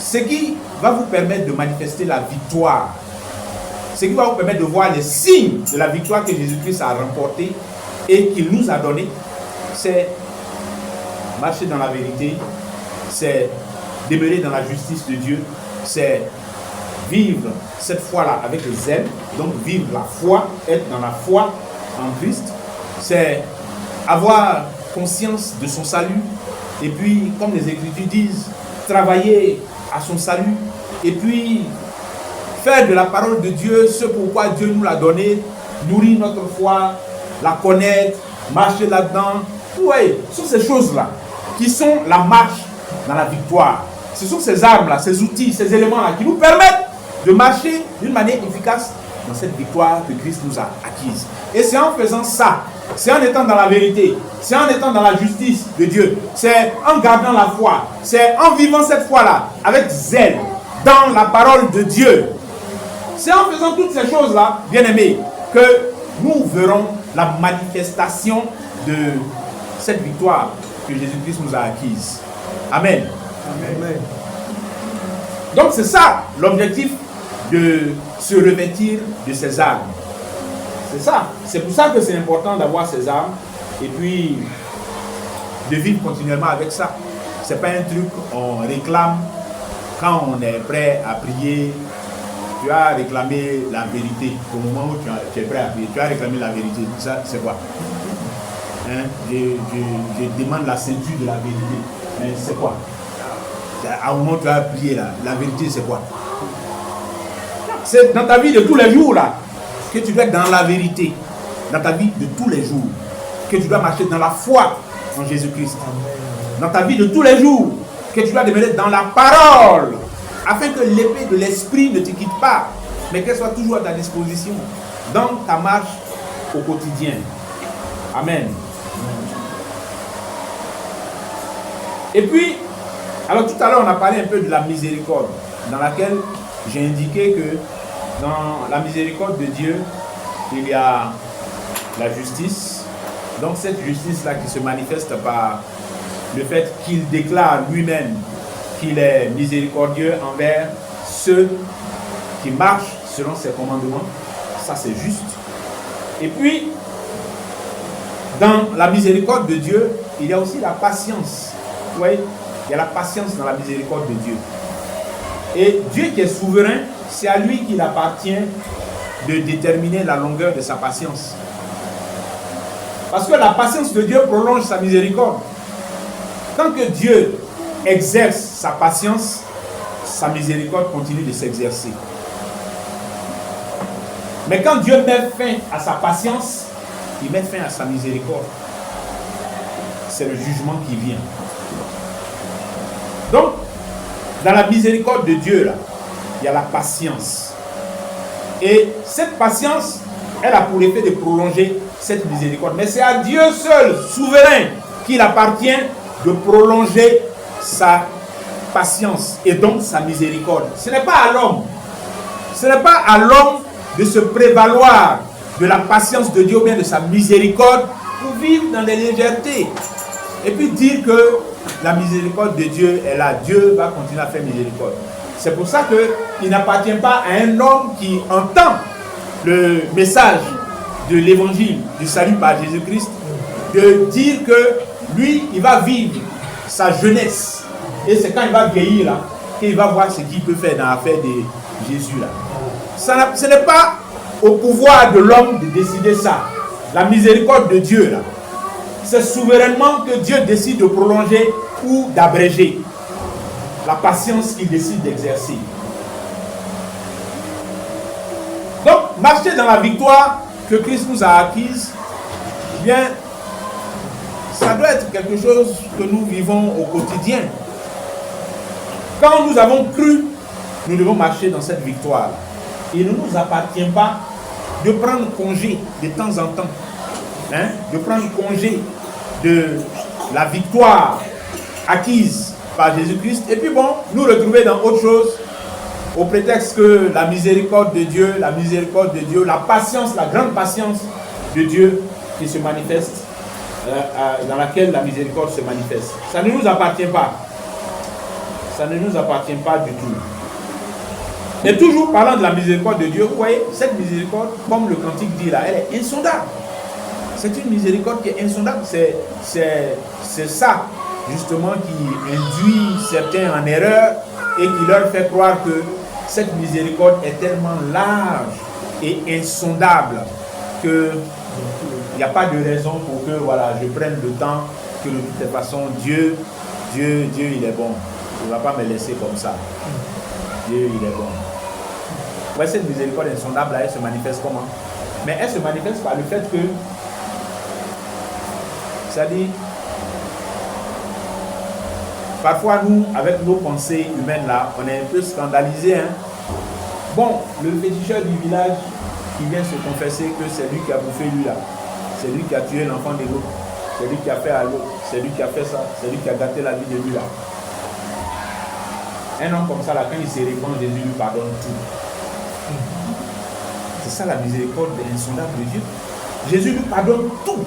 ce qui va vous permettre de manifester la victoire, ce qui va vous permettre de voir les signes de la victoire que Jésus-Christ a remportée et qu'il nous a donnée, c'est marcher dans la vérité, c'est demeurer dans la justice de Dieu, c'est vivre cette foi-là avec le zèle, donc vivre la foi, être dans la foi en Christ, c'est avoir conscience de son salut. Et puis, comme les Écritures disent, travailler à son salut. Et puis, faire de la parole de Dieu ce pourquoi Dieu nous l'a donné, nourrir notre foi, la connaître, marcher là-dedans. Vous voyez, ce sont ces choses-là qui sont la marche dans la victoire. Ce sont ces armes-là, ces outils, ces éléments-là qui nous permettent de marcher d'une manière efficace dans cette victoire que Christ nous a acquise. Et c'est en faisant ça, c'est en étant dans la vérité, c'est en étant dans la justice de Dieu, c'est en gardant la foi, c'est en vivant cette foi-là avec zèle dans la parole de Dieu. C'est en faisant toutes ces choses-là, bien-aimés, que nous verrons la manifestation de cette victoire que Jésus-Christ nous a acquise. Amen.
Amen.
Donc c'est ça l'objectif de se revêtir de ces armes. C'est ça. C'est pour ça que c'est important d'avoir ces armes et puis de vivre continuellement avec ça. C'est pas un truc on réclame quand on est prêt à prier. Tu as réclamé la vérité. Au moment où tu es prêt à prier, tu as réclamé la vérité. Ça, c'est quoi? Hein? Je demande la ceinture de la vérité. Mais c'est quoi? À un moment où tu as prié là, la vérité c'est quoi? C'est dans ta vie de tous les jours là que tu dois être dans la vérité. Dans ta vie de tous les jours. Que tu dois marcher dans la foi en Jésus-Christ. Dans ta vie de tous les jours. Que tu dois demeurer dans la parole. Afin que l'épée de l'esprit ne te quitte pas. Mais qu'elle soit toujours à ta disposition. Dans ta marche au quotidien. Amen. Et puis, alors tout à l'heure on a parlé un peu de la miséricorde. Dans laquelle j'ai indiqué que dans la miséricorde de Dieu, il y a la justice. Donc cette justice-là qui se manifeste par le fait qu'il déclare lui-même qu'il est miséricordieux envers ceux qui marchent selon ses commandements. Ça c'est juste. Et puis, dans la miséricorde de Dieu, il y a aussi la patience. Vous voyez, il y a la patience dans la miséricorde de Dieu. Et Dieu qui est souverain, c'est à lui qu'il appartient de déterminer la longueur de sa patience. Parce que la patience de Dieu prolonge sa miséricorde. Tant que Dieu exerce sa patience, sa miséricorde continue de s'exercer. Mais quand Dieu met fin à sa patience, il met fin à sa miséricorde. C'est le jugement qui vient. Donc, dans la miséricorde de Dieu, là, il y a la patience. Et cette patience, elle a pour effet de prolonger cette miséricorde. Mais c'est à Dieu seul, souverain, qu'il appartient de prolonger sa patience et donc sa miséricorde. Ce n'est pas à l'homme. Ce n'est pas à l'homme de se prévaloir de la patience de Dieu ou bien de sa miséricorde pour vivre dans les légèretés. Et puis dire que la miséricorde de Dieu est là. Dieu va continuer à faire miséricorde. C'est pour ça qu'il n'appartient pas à un homme qui entend le message de l'évangile, du salut par Jésus-Christ, de dire que lui, il va vivre sa jeunesse. Et c'est quand il va vieillir là, qu'il va voir ce qu'il peut faire dans l'affaire de Jésus là. Ce n'est pas au pouvoir de l'homme de décider ça. La miséricorde de Dieu là, c'est souverainement que Dieu décide de prolonger ou d'abréger la patience qu'il décide d'exercer. Donc, marcher dans la victoire que Christ nous a acquise, bien, ça doit être quelque chose que nous vivons au quotidien. Quand nous avons cru, nous devons marcher dans cette victoire. Il ne nous appartient pas de prendre congé de temps en temps, hein, de prendre congé de la victoire acquise par Jésus-Christ, et puis bon, nous retrouver dans autre chose, au prétexte que la miséricorde de Dieu, la patience, la grande patience de Dieu qui se manifeste, dans laquelle la miséricorde se manifeste. Ça ne nous appartient pas. Ça ne nous appartient pas du tout. Et toujours parlant de la miséricorde de Dieu, vous voyez, cette miséricorde, comme le cantique dit là, elle est insondable. C'est une miséricorde qui est insondable. C'est ça, justement, qui induit certains en erreur et qui leur fait croire que cette miséricorde est tellement large et insondable que n'y a pas de raison pour que voilà, je prenne le temps, que de toute façon, Dieu, il est bon. Il ne va pas me laisser comme ça. Dieu, il est bon. Ouais, cette miséricorde insondable, là, elle se manifeste comment? Mais elle se manifeste par le fait que, c'est-à-dire, parfois nous, avec nos pensées humaines là, on est un peu scandalisés. Hein? Bon, le féticheur du village qui vient se confesser que c'est lui qui a bouffé lui là, c'est lui qui a tué l'enfant de l'autre, c'est lui qui a fait à l'autre, c'est lui qui a fait ça, c'est lui qui a gâté la vie de lui là. Un homme comme ça là, quand il se répand, Jésus lui pardonne tout. C'est ça la miséricorde insondable de Dieu. Jésus lui pardonne tout.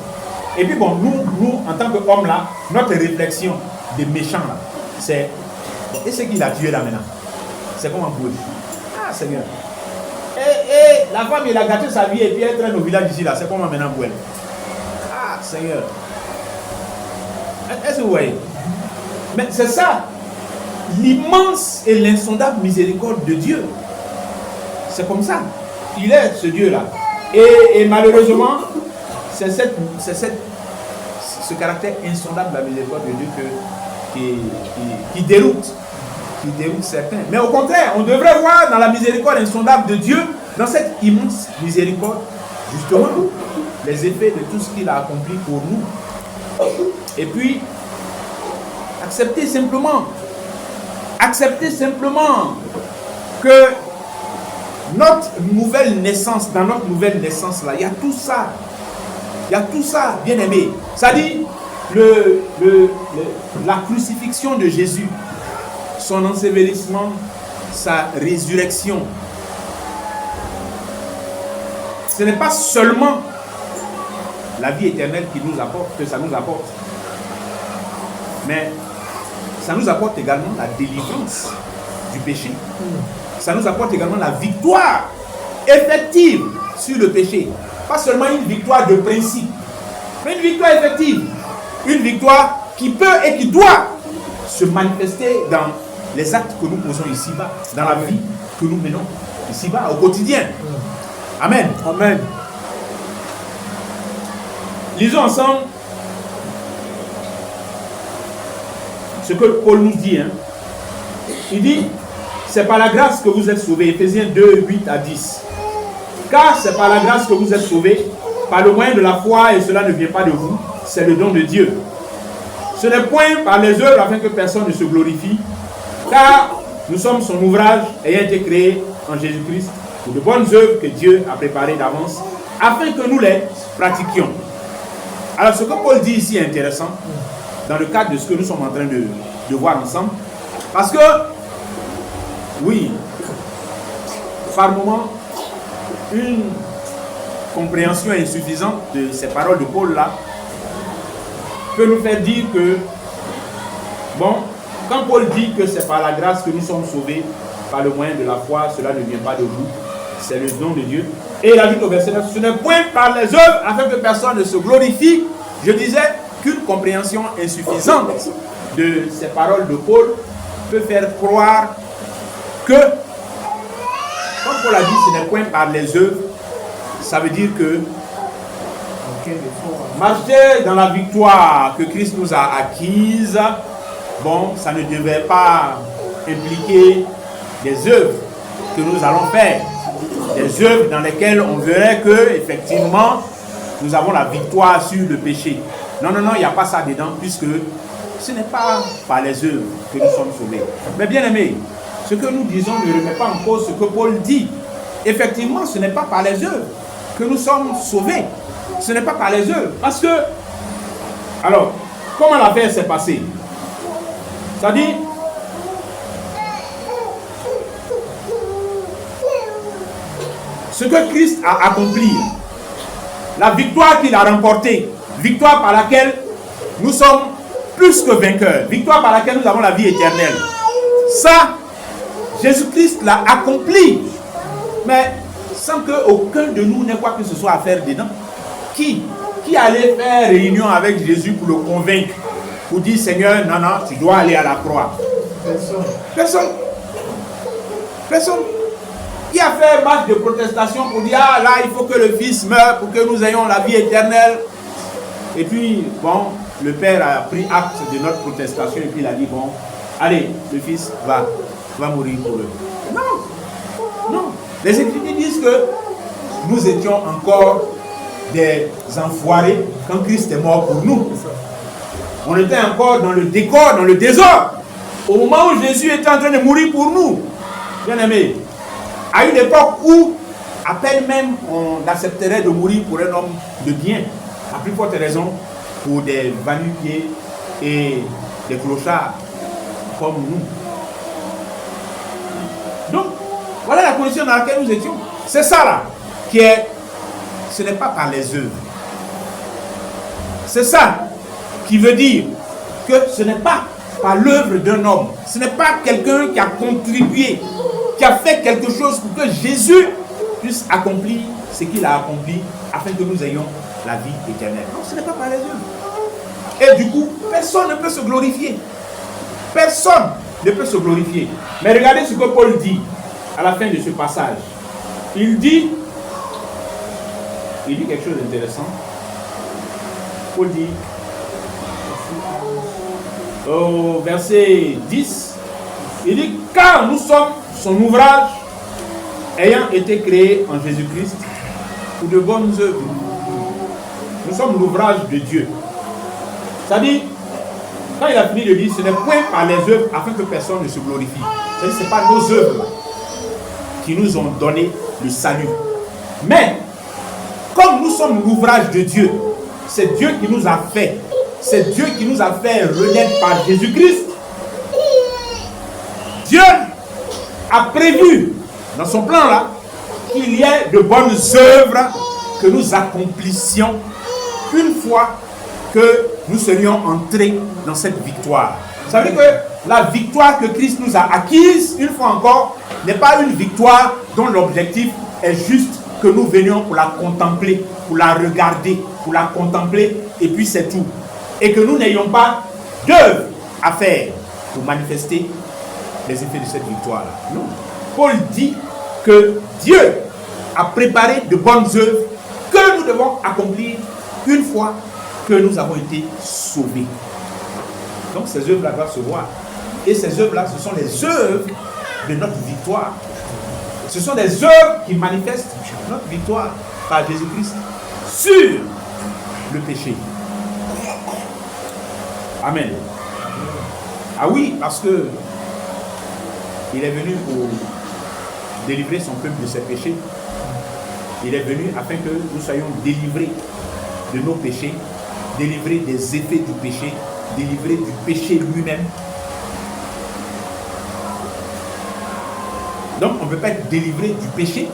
Et puis bon, nous en tant qu'hommes là, notre réflexion des méchants là, c'est et ce qu'il a tué là maintenant, c'est comme un bouche. Ah Seigneur. Et la femme il a gâté sa vie et puis elle traîne au village ici là, c'est comme maintenant bouelle. Ah Seigneur. Est-ce que vous voyez? Mais c'est ça, l'immense et l'insondable miséricorde de Dieu. C'est comme ça. Il est ce Dieu là. Et malheureusement, c'est ce caractère insondable de la miséricorde de Dieu qui déroute certains. Mais au contraire, on devrait voir dans la miséricorde insondable de Dieu, dans cette immense miséricorde, justement, les effets de tout ce qu'il a accompli pour nous. Et puis, accepter simplement que notre nouvelle naissance, dans notre nouvelle naissance là, il y a tout ça. Il y a tout ça, bien aimé. Ça dit, la crucifixion de Jésus, son ensevelissement, sa résurrection. Ce n'est pas seulement la vie éternelle que ça nous apporte. Mais ça nous apporte également la délivrance du péché. Ça nous apporte également la victoire effective sur le péché. Pas seulement une victoire de principe, mais une victoire effective. Une victoire qui peut et qui doit se manifester dans les actes que nous posons ici-bas, dans la vie que nous menons ici-bas, au quotidien. Amen.
Amen.
Lisons ensemble ce que Paul nous dit. Hein. Il dit, c'est par la grâce que vous êtes sauvés. Éphésiens 2, 8 à 10. Car c'est par la grâce que vous êtes sauvés, par le moyen de la foi, et cela ne vient pas de vous, c'est le don de Dieu. Ce n'est point par les œuvres afin que personne ne se glorifie, car nous sommes son ouvrage ayant été créé en Jésus-Christ pour de bonnes œuvres que Dieu a préparées d'avance, afin que nous les pratiquions. Alors ce que Paul dit ici est intéressant, dans le cadre de ce que nous sommes en train de voir ensemble, parce que, oui, par moment, une compréhension insuffisante de ces paroles de Paul là peut nous faire dire que, bon, quand Paul dit que c'est par la grâce que nous sommes sauvés, par le moyen de la foi, cela ne vient pas de vous, c'est le don de Dieu. Et il ajoute au verset 9, ce n'est point par les œuvres afin que personne ne se glorifie. Je disais qu'une compréhension insuffisante de ces paroles de Paul peut faire croire que, comme Paul a dit, ce n'est point par les œuvres, ça veut dire que marcher dans la victoire que Christ nous a acquise, bon, ça ne devait pas impliquer des œuvres que nous allons faire, des œuvres dans lesquelles on verrait que, effectivement, nous avons la victoire sur le péché. Non, non, non, il n'y a pas ça dedans, puisque ce n'est pas par les œuvres que nous sommes sauvés. Mais bien aimé, ce que nous disons ne remet pas en cause ce que Paul dit. Effectivement, ce n'est pas par les œuvres que nous sommes sauvés. Ce n'est pas par les œuvres. Parce que, alors, comment l'affaire s'est passée? C'est-à-dire, ce que Christ a accompli, la victoire qu'il a remportée, victoire par laquelle nous sommes plus que vainqueurs, victoire par laquelle nous avons la vie éternelle. Ça, Jésus-Christ l'a accompli, mais sans qu'aucun de nous n'ait quoi que ce soit à faire dedans. Qui allait faire réunion avec Jésus pour le convaincre, pour dire Seigneur, non, non, tu dois aller à la croix? Personne. Personne. Personne. Qui a fait marche de protestation pour dire, ah là, il faut que le Fils meure pour que nous ayons la vie éternelle. Et puis, bon, le Père a pris acte de notre protestation et puis il a dit, bon, allez, le Fils va mourir pour eux. Non, non. Les Écritures disent que nous étions encore des enfoirés quand Christ est mort pour nous. On était encore dans le décor, dans le désordre. Au moment où Jésus était en train de mourir pour nous. Bien aimé, à une époque où à peine même on accepterait de mourir pour un homme de bien, à plus forte raison pour des va-nu-pieds et des clochards comme nous. Donc, voilà la condition dans laquelle nous étions. C'est ça là qui est, ce n'est pas par les œuvres. C'est ça qui veut dire que ce n'est pas par l'œuvre d'un homme. Ce n'est pas quelqu'un qui a contribué, qui a fait quelque chose pour que Jésus puisse accomplir ce qu'il a accompli afin que nous ayons la vie éternelle. Non, ce n'est pas par les œuvres. Et du coup, personne ne peut se glorifier. Personne ne peut se glorifier. Mais regardez ce que Paul dit à la fin de ce passage. Il dit quelque chose d'intéressant. Paul dit, au verset 10, il dit, car nous sommes son ouvrage, ayant été créé en Jésus-Christ pour de bonnes œuvres. Nous sommes l'ouvrage de Dieu. C'est-à-dire, quand il a fini de dire, ce n'est point par les œuvres afin que personne ne se glorifie. C'est-à-dire, ce n'est pas nos œuvres qui nous ont donné le salut. Mais, comme nous sommes l'ouvrage de Dieu, c'est Dieu qui nous a fait. C'est Dieu qui nous a fait renaître par Jésus-Christ. Dieu a prévu dans son plan là qu'il y ait de bonnes œuvres que nous accomplissions une fois que nous serions entrés dans cette victoire. Ça veut dire que la victoire que Christ nous a acquise, une fois encore, n'est pas une victoire dont l'objectif est juste que nous venions pour la contempler, pour la regarder, pour la contempler, et puis c'est tout. Et que nous n'ayons pas d'œuvre à faire pour manifester les effets de cette victoire-là. Non. Paul dit que Dieu a préparé de bonnes œuvres que nous devons accomplir une fois que nous avons été sauvés. Donc ces œuvres-là doivent se voir. Et ces œuvres-là, ce sont les œuvres de notre victoire. Ce sont des œuvres qui manifestent notre victoire par Jésus-Christ sur le péché. Amen. Ah oui, parce que il est venu pour délivrer son peuple de ses péchés. Il est venu afin que nous soyons délivrés de nos péchés, délivrés des effets du péché, délivrés du péché lui-même. Donc on ne peut pas être délivré du péché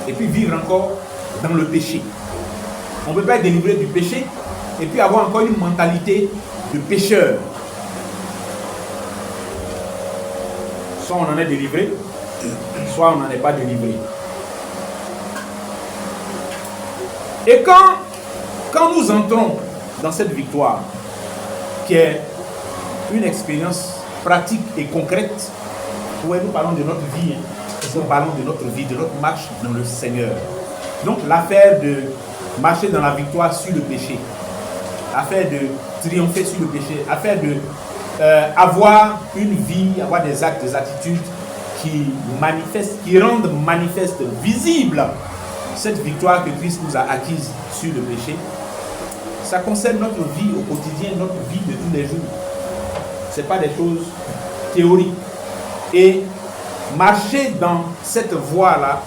et puis vivre encore dans le péché. On ne peut pas être délivré du péché et puis avoir encore une mentalité de pécheur. Soit on en est délivré, soit on n'en est pas délivré. Et quand nous entrons dans cette victoire, qui est une expérience pratique et concrète, où nous parlons de notre vie, nous parlons de notre vie, de notre marche dans le Seigneur. Donc l'affaire de marcher dans la victoire sur le péché, l'affaire de triompher sur le péché, l'affaire de avoir une vie, avoir des actes, des attitudes qui manifestent, qui rendent manifeste, visible cette victoire que Christ nous a acquise sur le péché. Ça concerne notre vie au quotidien, notre vie de tous les jours. Ce n'est pas des choses théoriques. Et marcher dans cette voie-là,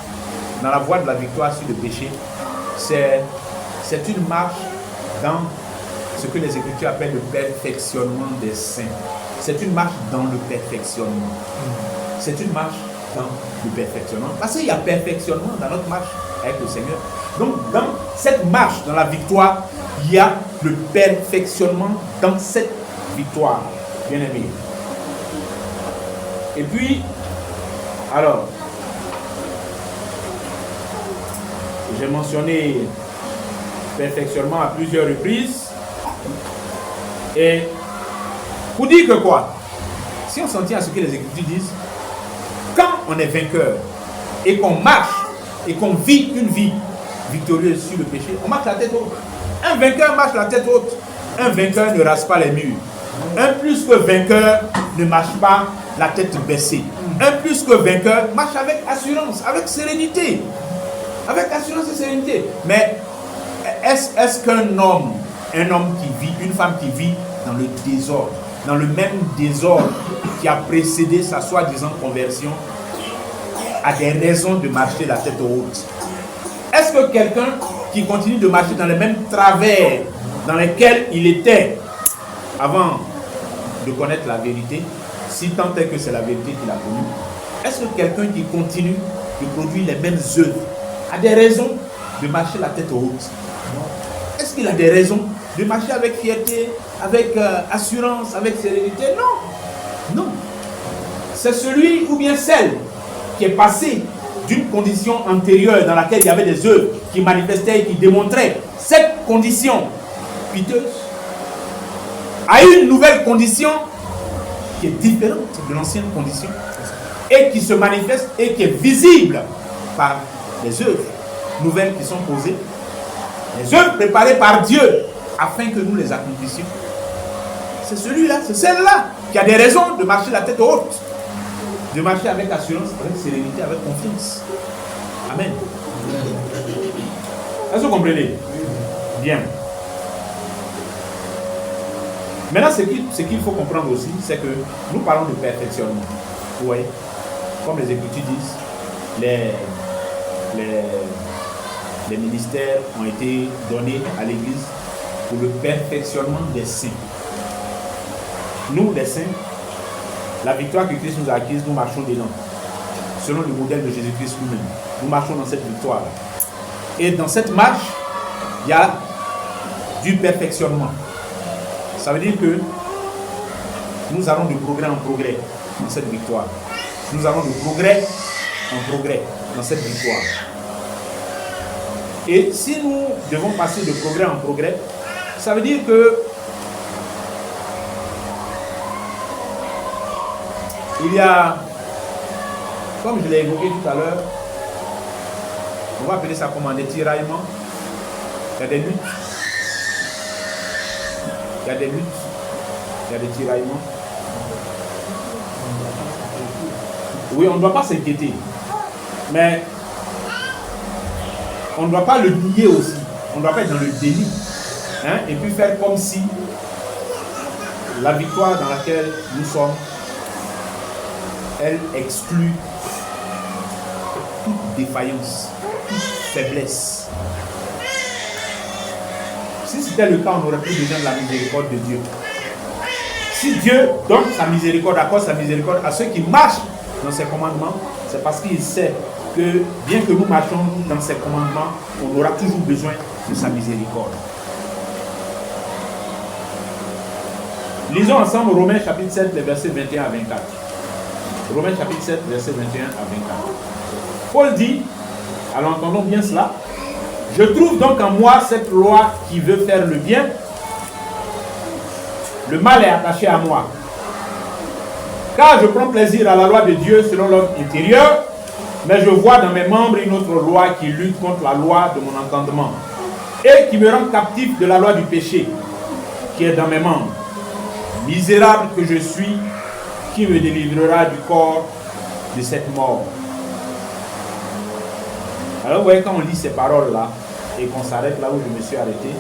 dans la voie de la victoire sur le péché, c'est une marche dans ce que les Écritures appellent le perfectionnement des saints. C'est une marche dans le perfectionnement. C'est une marche dans le perfectionnement. Parce qu'il y a perfectionnement dans notre marche avec le Seigneur. Donc, dans cette marche, dans la victoire, il y a le perfectionnement dans cette victoire, bien aimé. Et puis, alors, j'ai mentionné perfectionnement à plusieurs reprises. Et pour dire que quoi? Si on s'en tient à ce que les Écritures disent, quand on est vainqueur et qu'on marche et qu'on vit une vie victorieuse sur le péché, on marche la tête haute. Un vainqueur marche la tête haute. Un vainqueur ne rase pas les murs. Un plus que vainqueur ne marche pas la tête baissée. Un plus que vainqueur marche avec assurance, avec sérénité. Avec assurance et sérénité. Mais est-ce qu'un homme, qui vit, une femme qui vit dans le désordre, dans le même désordre qui a précédé sa soi-disant conversion, a des raisons de marcher la tête haute? Est-ce que quelqu'un qui continue de marcher dans les mêmes travers dans lesquels il était avant de connaître la vérité, si tant est que c'est la vérité qu'il a connue, est-ce que quelqu'un qui continue de produire les mêmes œuvres a des raisons de marcher la tête haute? Est-ce qu'il a des raisons de marcher avec fierté, avec assurance, avec sérénité? Non. Non. C'est celui ou bien celle qui est passé d'une condition antérieure dans laquelle il y avait des œuvres qui manifestaient et qui démontraient cette condition piteuse à une nouvelle condition qui est différente de l'ancienne condition et qui se manifeste et qui est visible par les œuvres nouvelles qui sont posées, les œuvres préparées par Dieu afin que nous les accomplissions. C'est celui-là, c'est celle-là qui a des raisons de marcher la tête haute, de marcher avec assurance, avec sérénité, avec confiance. Amen. Est-ce que vous comprenez? Bien. Maintenant, ce qu'il faut comprendre aussi, c'est que nous parlons de perfectionnement. Vous voyez, comme les Écritures disent, les ministères ont été donnés à l'Église pour le perfectionnement des saints. Nous, les saints, la victoire que Christ nous a acquise, nous marchons dedans. Selon le modèle de Jésus-Christ lui-même. Nous marchons dans cette victoire-là. Et dans cette marche, il y a du perfectionnement. Ça veut dire que nous allons de progrès en progrès dans cette victoire. Nous allons de progrès en progrès dans cette victoire. Et si nous devons passer de progrès en progrès, ça veut dire que il y a, comme je l'ai évoqué tout à l'heure, on va appeler ça comme des tiraillements. Il y a des luttes. Il y a des luttes. Il y a des tiraillements. Oui, on ne doit pas s'inquiéter. Mais on ne doit pas le nier aussi. On ne doit pas être dans le déni. Et puis faire comme si la victoire dans laquelle nous sommes, elle exclut toute défaillance, toute faiblesse. Si c'était le cas, on n'aurait plus besoin de la miséricorde de Dieu. Si Dieu donne sa miséricorde, accorde sa miséricorde à ceux qui marchent dans ses commandements, c'est parce qu'il sait que bien que nous marchions dans ses commandements, on aura toujours besoin de sa miséricorde. Lisons ensemble Romains chapitre 7, les versets 21 à 24. Romains chapitre 7, versets 21 à 24. Paul dit, alors entendons bien cela, « Je trouve donc en moi cette loi qui veut faire le bien. Le mal est attaché à moi. Car je prends plaisir à la loi de Dieu selon l'homme intérieur, mais je vois dans mes membres une autre loi qui lutte contre la loi de mon entendement et qui me rend captif de la loi du péché qui est dans mes membres. Misérable que je suis, qui me délivrera du corps de cette mort. » Alors vous voyez, quand on lit ces paroles-là et qu'on s'arrête là où je me suis arrêté,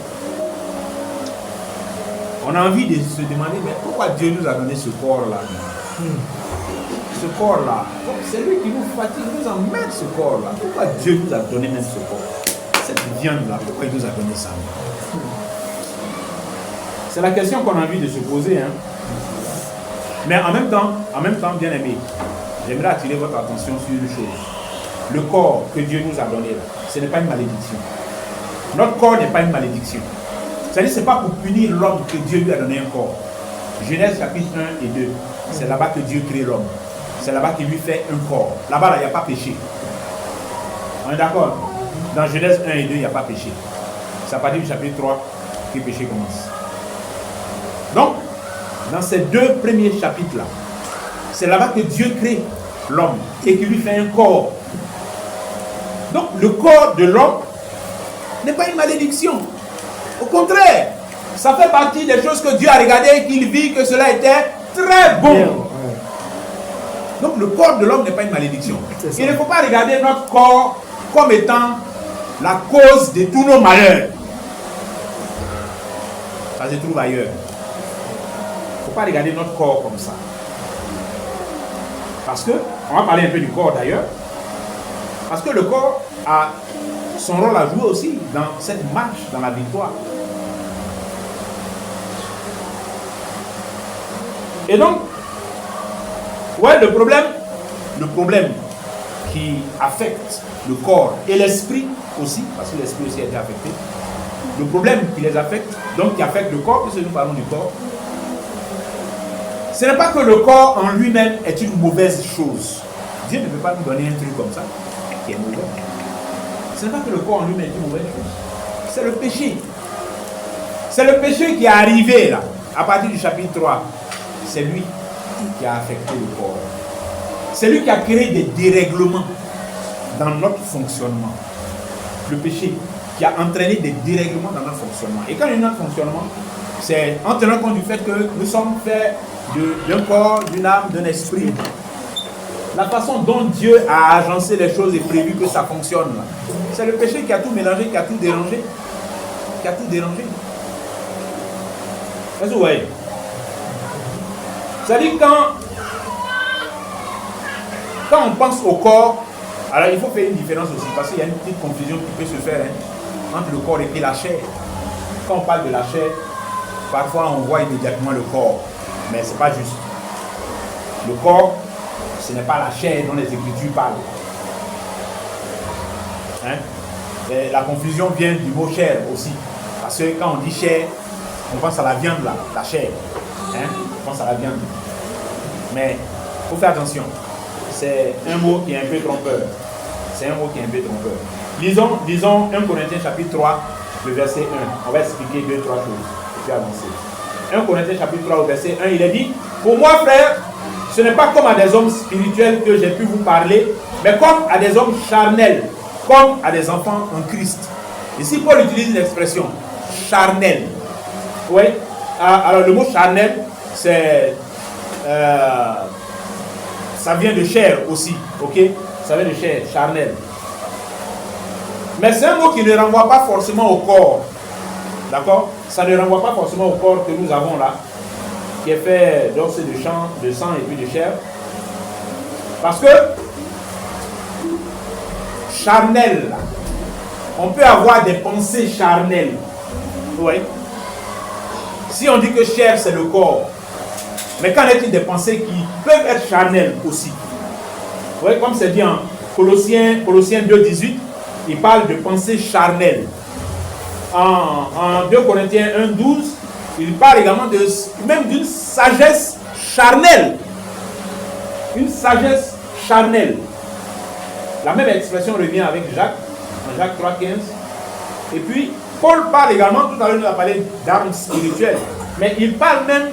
on a envie de se demander, mais pourquoi Dieu nous a donné ce corps-là? Ce corps-là, c'est lui qui nous fatigue, il nous emmène ce corps-là. Pourquoi Dieu nous a donné même ce corps? Cette viande-là, pourquoi il nous a donné ça? C'est la question qu'on a envie de se poser. Mais en même temps, bien aimé, j'aimerais attirer votre attention sur une chose. Le corps que Dieu nous a donné, là, ce n'est pas une malédiction. Notre corps n'est pas une malédiction. C'est-à-dire que ce n'est pas pour punir l'homme que Dieu lui a donné un corps. Genèse chapitre 1 et 2, c'est là-bas que Dieu crée l'homme. C'est là-bas qu'il lui fait un corps. Là-bas, il n'y a pas péché. On est d'accord? Dans Genèse 1 et 2, il n'y a pas péché. C'est à partir du chapitre 3 que le péché commence. Donc, dans ces deux premiers chapitres-là, c'est là-bas que Dieu crée l'homme et qui lui fait un corps. Donc le corps de l'homme n'est pas une malédiction. Au contraire, ça fait partie des choses que Dieu a regardées, qu'il vit que cela était très bon. Donc le corps de l'homme n'est pas une malédiction. Il ne faut pas regarder notre corps comme étant la cause de tous nos malheurs. Ça se trouve ailleurs. Il ne faut pas regarder notre corps comme ça. Parce que, on va parler un peu du corps d'ailleurs, parce que le corps a son rôle à jouer aussi dans cette marche, dans la victoire. Et donc, ouais, le problème qui affecte le corps et l'esprit aussi, parce que l'esprit aussi a été affecté, le problème qui les affecte, donc qui affecte le corps, puisque nous parlons du corps, ce n'est pas que le corps en lui-même est une mauvaise chose. Dieu ne peut pas nous donner un truc comme ça, qui est mauvais. Ce n'est pas que le corps en lui-même est une mauvaise chose. C'est le péché. C'est le péché qui est arrivé là, à partir du chapitre 3. C'est lui qui a affecté le corps. C'est lui qui a créé des dérèglements dans notre fonctionnement. Le péché qui a entraîné des dérèglements dans notre fonctionnement. Et quand il y a notre fonctionnement, c'est en tenant compte du fait que nous sommes faits d'un corps, d'une âme, d'un esprit. La façon dont Dieu a agencé les choses et prévu que ça fonctionne, c'est le péché qui a tout mélangé, qui a tout dérangé. Qui a tout dérangé. Est-ce que vous voyez? C'est-à-dire quand on pense au corps, alors il faut faire une différence aussi, parce qu'il y a une petite confusion qui peut se faire entre le corps et la chair. Quand on parle de la chair, parfois on voit immédiatement le corps, mais ce n'est pas juste. Le corps, ce n'est pas la chair dont les Écritures parlent. Et la confusion vient du mot chair aussi, parce que quand on dit chair, on pense à la viande là, la chair. On pense à la viande. Mais il faut faire attention. C'est un mot qui est un peu trompeur. C'est un mot qui est un peu trompeur. Lisons 1 Corinthiens chapitre 3, le verset 1. On va expliquer 2-3 choses. Et puis avancer. 1 Corinthiens chapitre 3, au verset 1, il est dit: pour moi, frère, ce n'est pas comme à des hommes spirituels que j'ai pu vous parler, mais comme à des hommes charnels, comme à des enfants en Christ. Ici, Paul utilise l'expression charnel. Oui. Alors, le mot charnel, c'est... ça vient de chair aussi, ok? Ça vient de chair, charnel. Mais c'est un mot qui ne renvoie pas forcément au corps. D'accord? Ça ne renvoie pas forcément au corps que nous avons là, qui est fait d'os et de sang et puis de chair. Parce que charnel, on peut avoir des pensées charnelles. Oui. Si on dit que chair c'est le corps, mais qu'en est-il des pensées qui peuvent être charnelles aussi? Oui, comme c'est dit en Colossiens 2,18, il parle de pensées charnelles. En 2 Corinthiens 1,12, il parle également même d'une sagesse charnelle. Une sagesse charnelle. La même expression revient avec Jacques, en Jacques 3,15. Et puis, Paul parle également, tout à l'heure, il a parlé d'armes spirituelles, mais il parle même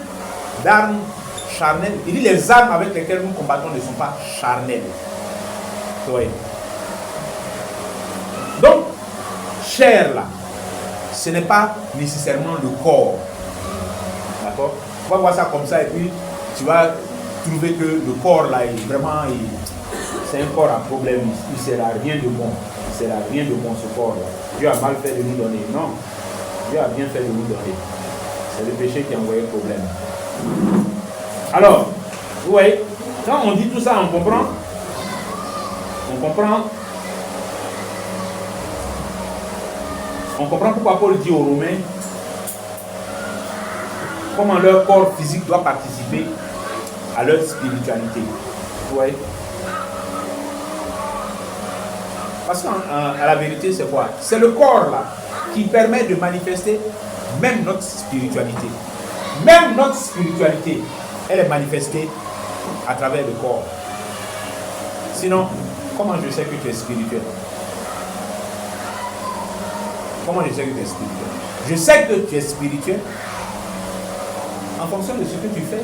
d'armes charnelles. Il dit les armes avec lesquelles nous combattons ne sont pas charnelles. Oui. Donc, chair là, ce n'est pas nécessairement le corps. D'accord? On va voir ça comme ça et puis tu vas trouver que le corps là est vraiment, c'est un corps à problème. Il ne sert à rien de bon. Il ne sert à rien de bon ce corps là. Dieu a mal fait de nous donner. Non. Dieu a bien fait de nous donner. C'est le péché qui a envoyé le problème. Alors, vous voyez, quand on dit tout ça, on comprend. On comprend pourquoi Paul dit aux Romains comment leur corps physique doit participer à leur spiritualité. Vous voyez? Parce qu'à la vérité, c'est quoi? C'est le corps là qui permet de manifester même notre spiritualité. Même notre spiritualité, elle est manifestée à travers le corps. Sinon, comment je sais que tu es spirituel? Comment je sais que tu es spirituel? Je sais que tu es spirituel en fonction de ce que tu fais,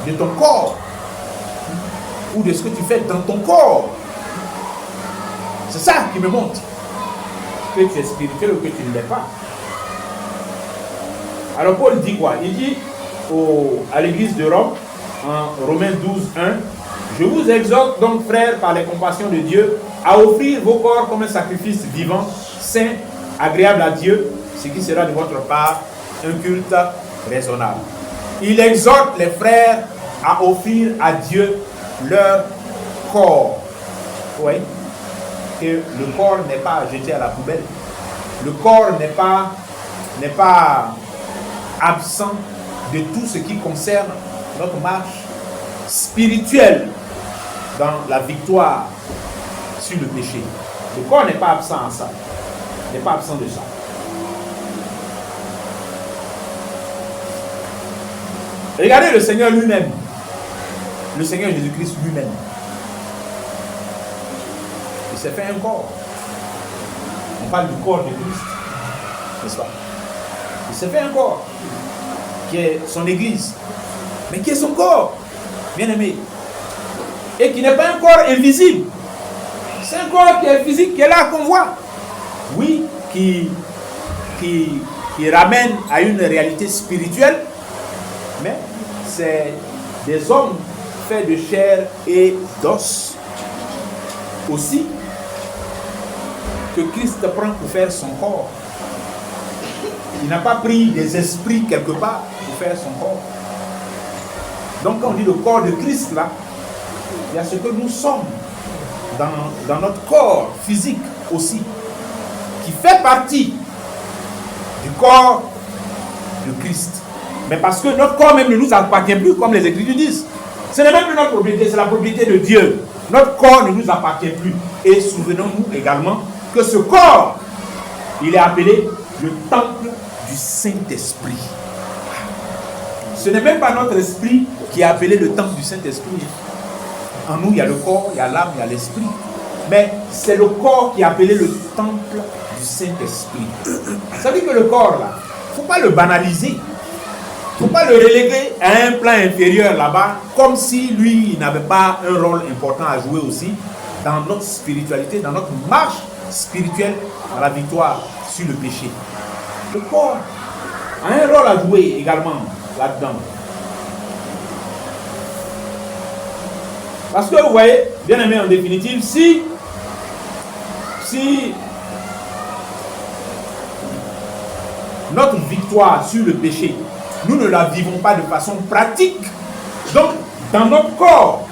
de ton corps. ou de ce que tu fais dans ton corps. C'est ça qui me montre que tu es spirituel ou que tu ne l'es pas. Alors Paul dit quoi? Il dit à l'église de Rome, en Romains 12, 1, je vous exhorte donc, frères, par les compassions de Dieu, à offrir vos corps comme un sacrifice vivant, saint, agréable à Dieu, ce qui sera de votre part un culte raisonnable. Il exhorte les frères à offrir à Dieu leur corps. Oui, que le corps n'est pas jeté à la poubelle. Le corps n'est pas absent de tout ce qui concerne notre marche spirituelle dans la victoire sur le péché. Le corps n'est pas absent à ça. N'est pas absent de ça. Regardez le Seigneur lui-même. Le Seigneur Jésus-Christ lui-même. Il s'est fait un corps. On parle du corps de Christ. N'est-ce pas? Il s'est fait un corps. Qui est son église. Mais qui est son corps, bien aimé. Et qui n'est pas un corps invisible. C'est un corps qui est physique, qui est là, qu'on voit. Oui, qui ramène à une réalité spirituelle. Mais c'est des hommes faits de chair et d'os aussi que Christ prend pour faire son corps. Il n'a pas pris des esprits quelque part pour faire son corps. Donc quand on dit le corps de Christ là, il y a ce que nous sommes dans notre corps physique aussi, qui fait partie du corps de Christ. Mais parce que notre corps même ne nous appartient plus, comme les Écritures disent. Ce n'est même plus notre propriété, c'est la propriété de Dieu. Notre corps ne nous appartient plus. Et souvenons-nous également que ce corps, il est appelé le temple du Saint-Esprit. Ce n'est même pas notre esprit qui est appelé le temple du Saint-Esprit. En nous, il y a le corps, il y a l'âme, il y a l'esprit. Mais c'est le corps qui est appelé le temple du Saint-Esprit. Ça veut dire que le corps, là, il ne faut pas le banaliser. Il ne faut pas le reléguer à un plan inférieur là-bas, comme si lui, il n'avait pas un rôle important à jouer aussi dans notre spiritualité, dans notre marche spirituelle, dans la victoire sur le péché. Le corps a un rôle à jouer également là-dedans. Parce que vous voyez, bien aimé, en définitive, si notre victoire sur le péché, nous ne la vivons pas de façon pratique, donc dans notre corps,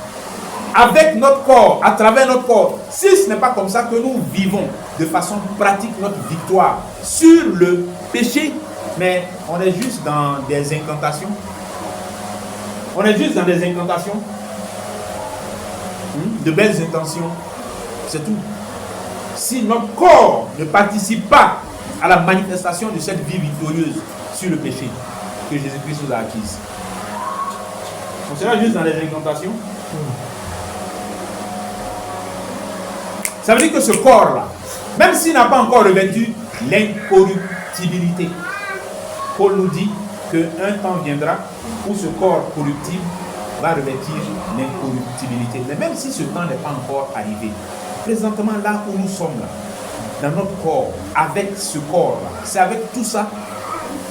avec notre corps, à travers notre corps, si ce n'est pas comme ça que nous vivons de façon pratique notre victoire sur le péché, mais on est juste dans des incantations. On est juste dans des incantations. De belles intentions, c'est tout. Si notre corps ne participe pas à la manifestation de cette vie victorieuse sur le péché que Jésus-Christ nous a acquise, on sera juste dans les incantations. Ça veut dire que ce corps-là, même s'il n'a pas encore revêtu l'incorruptibilité, Paul nous dit qu'un temps viendra où ce corps corruptible va revêtir l'incorruptibilité. Mais même si ce temps n'est pas encore arrivé, présentement là où nous sommes là, dans notre corps, avec ce corps-là, c'est avec tout ça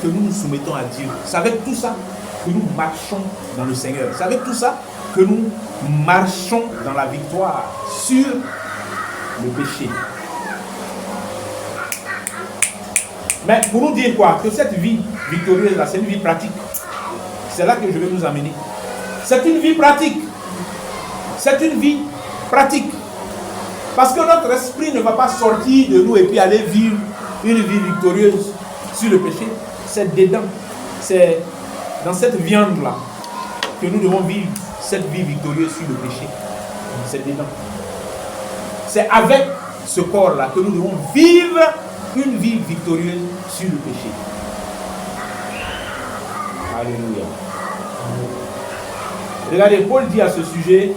que nous nous soumettons à Dieu. C'est avec tout ça que nous marchons dans le Seigneur. C'est avec tout ça que nous marchons dans la victoire sur le péché. Mais pour nous dire quoi? Que cette vie victorieuse là, c'est une vie pratique. C'est là que je vais nous amener. C'est une vie pratique. C'est une vie pratique. Parce que notre esprit ne va pas sortir de nous et puis aller vivre une vie victorieuse sur le péché. C'est dedans. C'est dans cette viande-là que nous devons vivre cette vie victorieuse sur le péché. C'est dedans. C'est avec ce corps-là que nous devons vivre une vie victorieuse sur le péché. Alléluia. Regardez, Paul dit à ce sujet,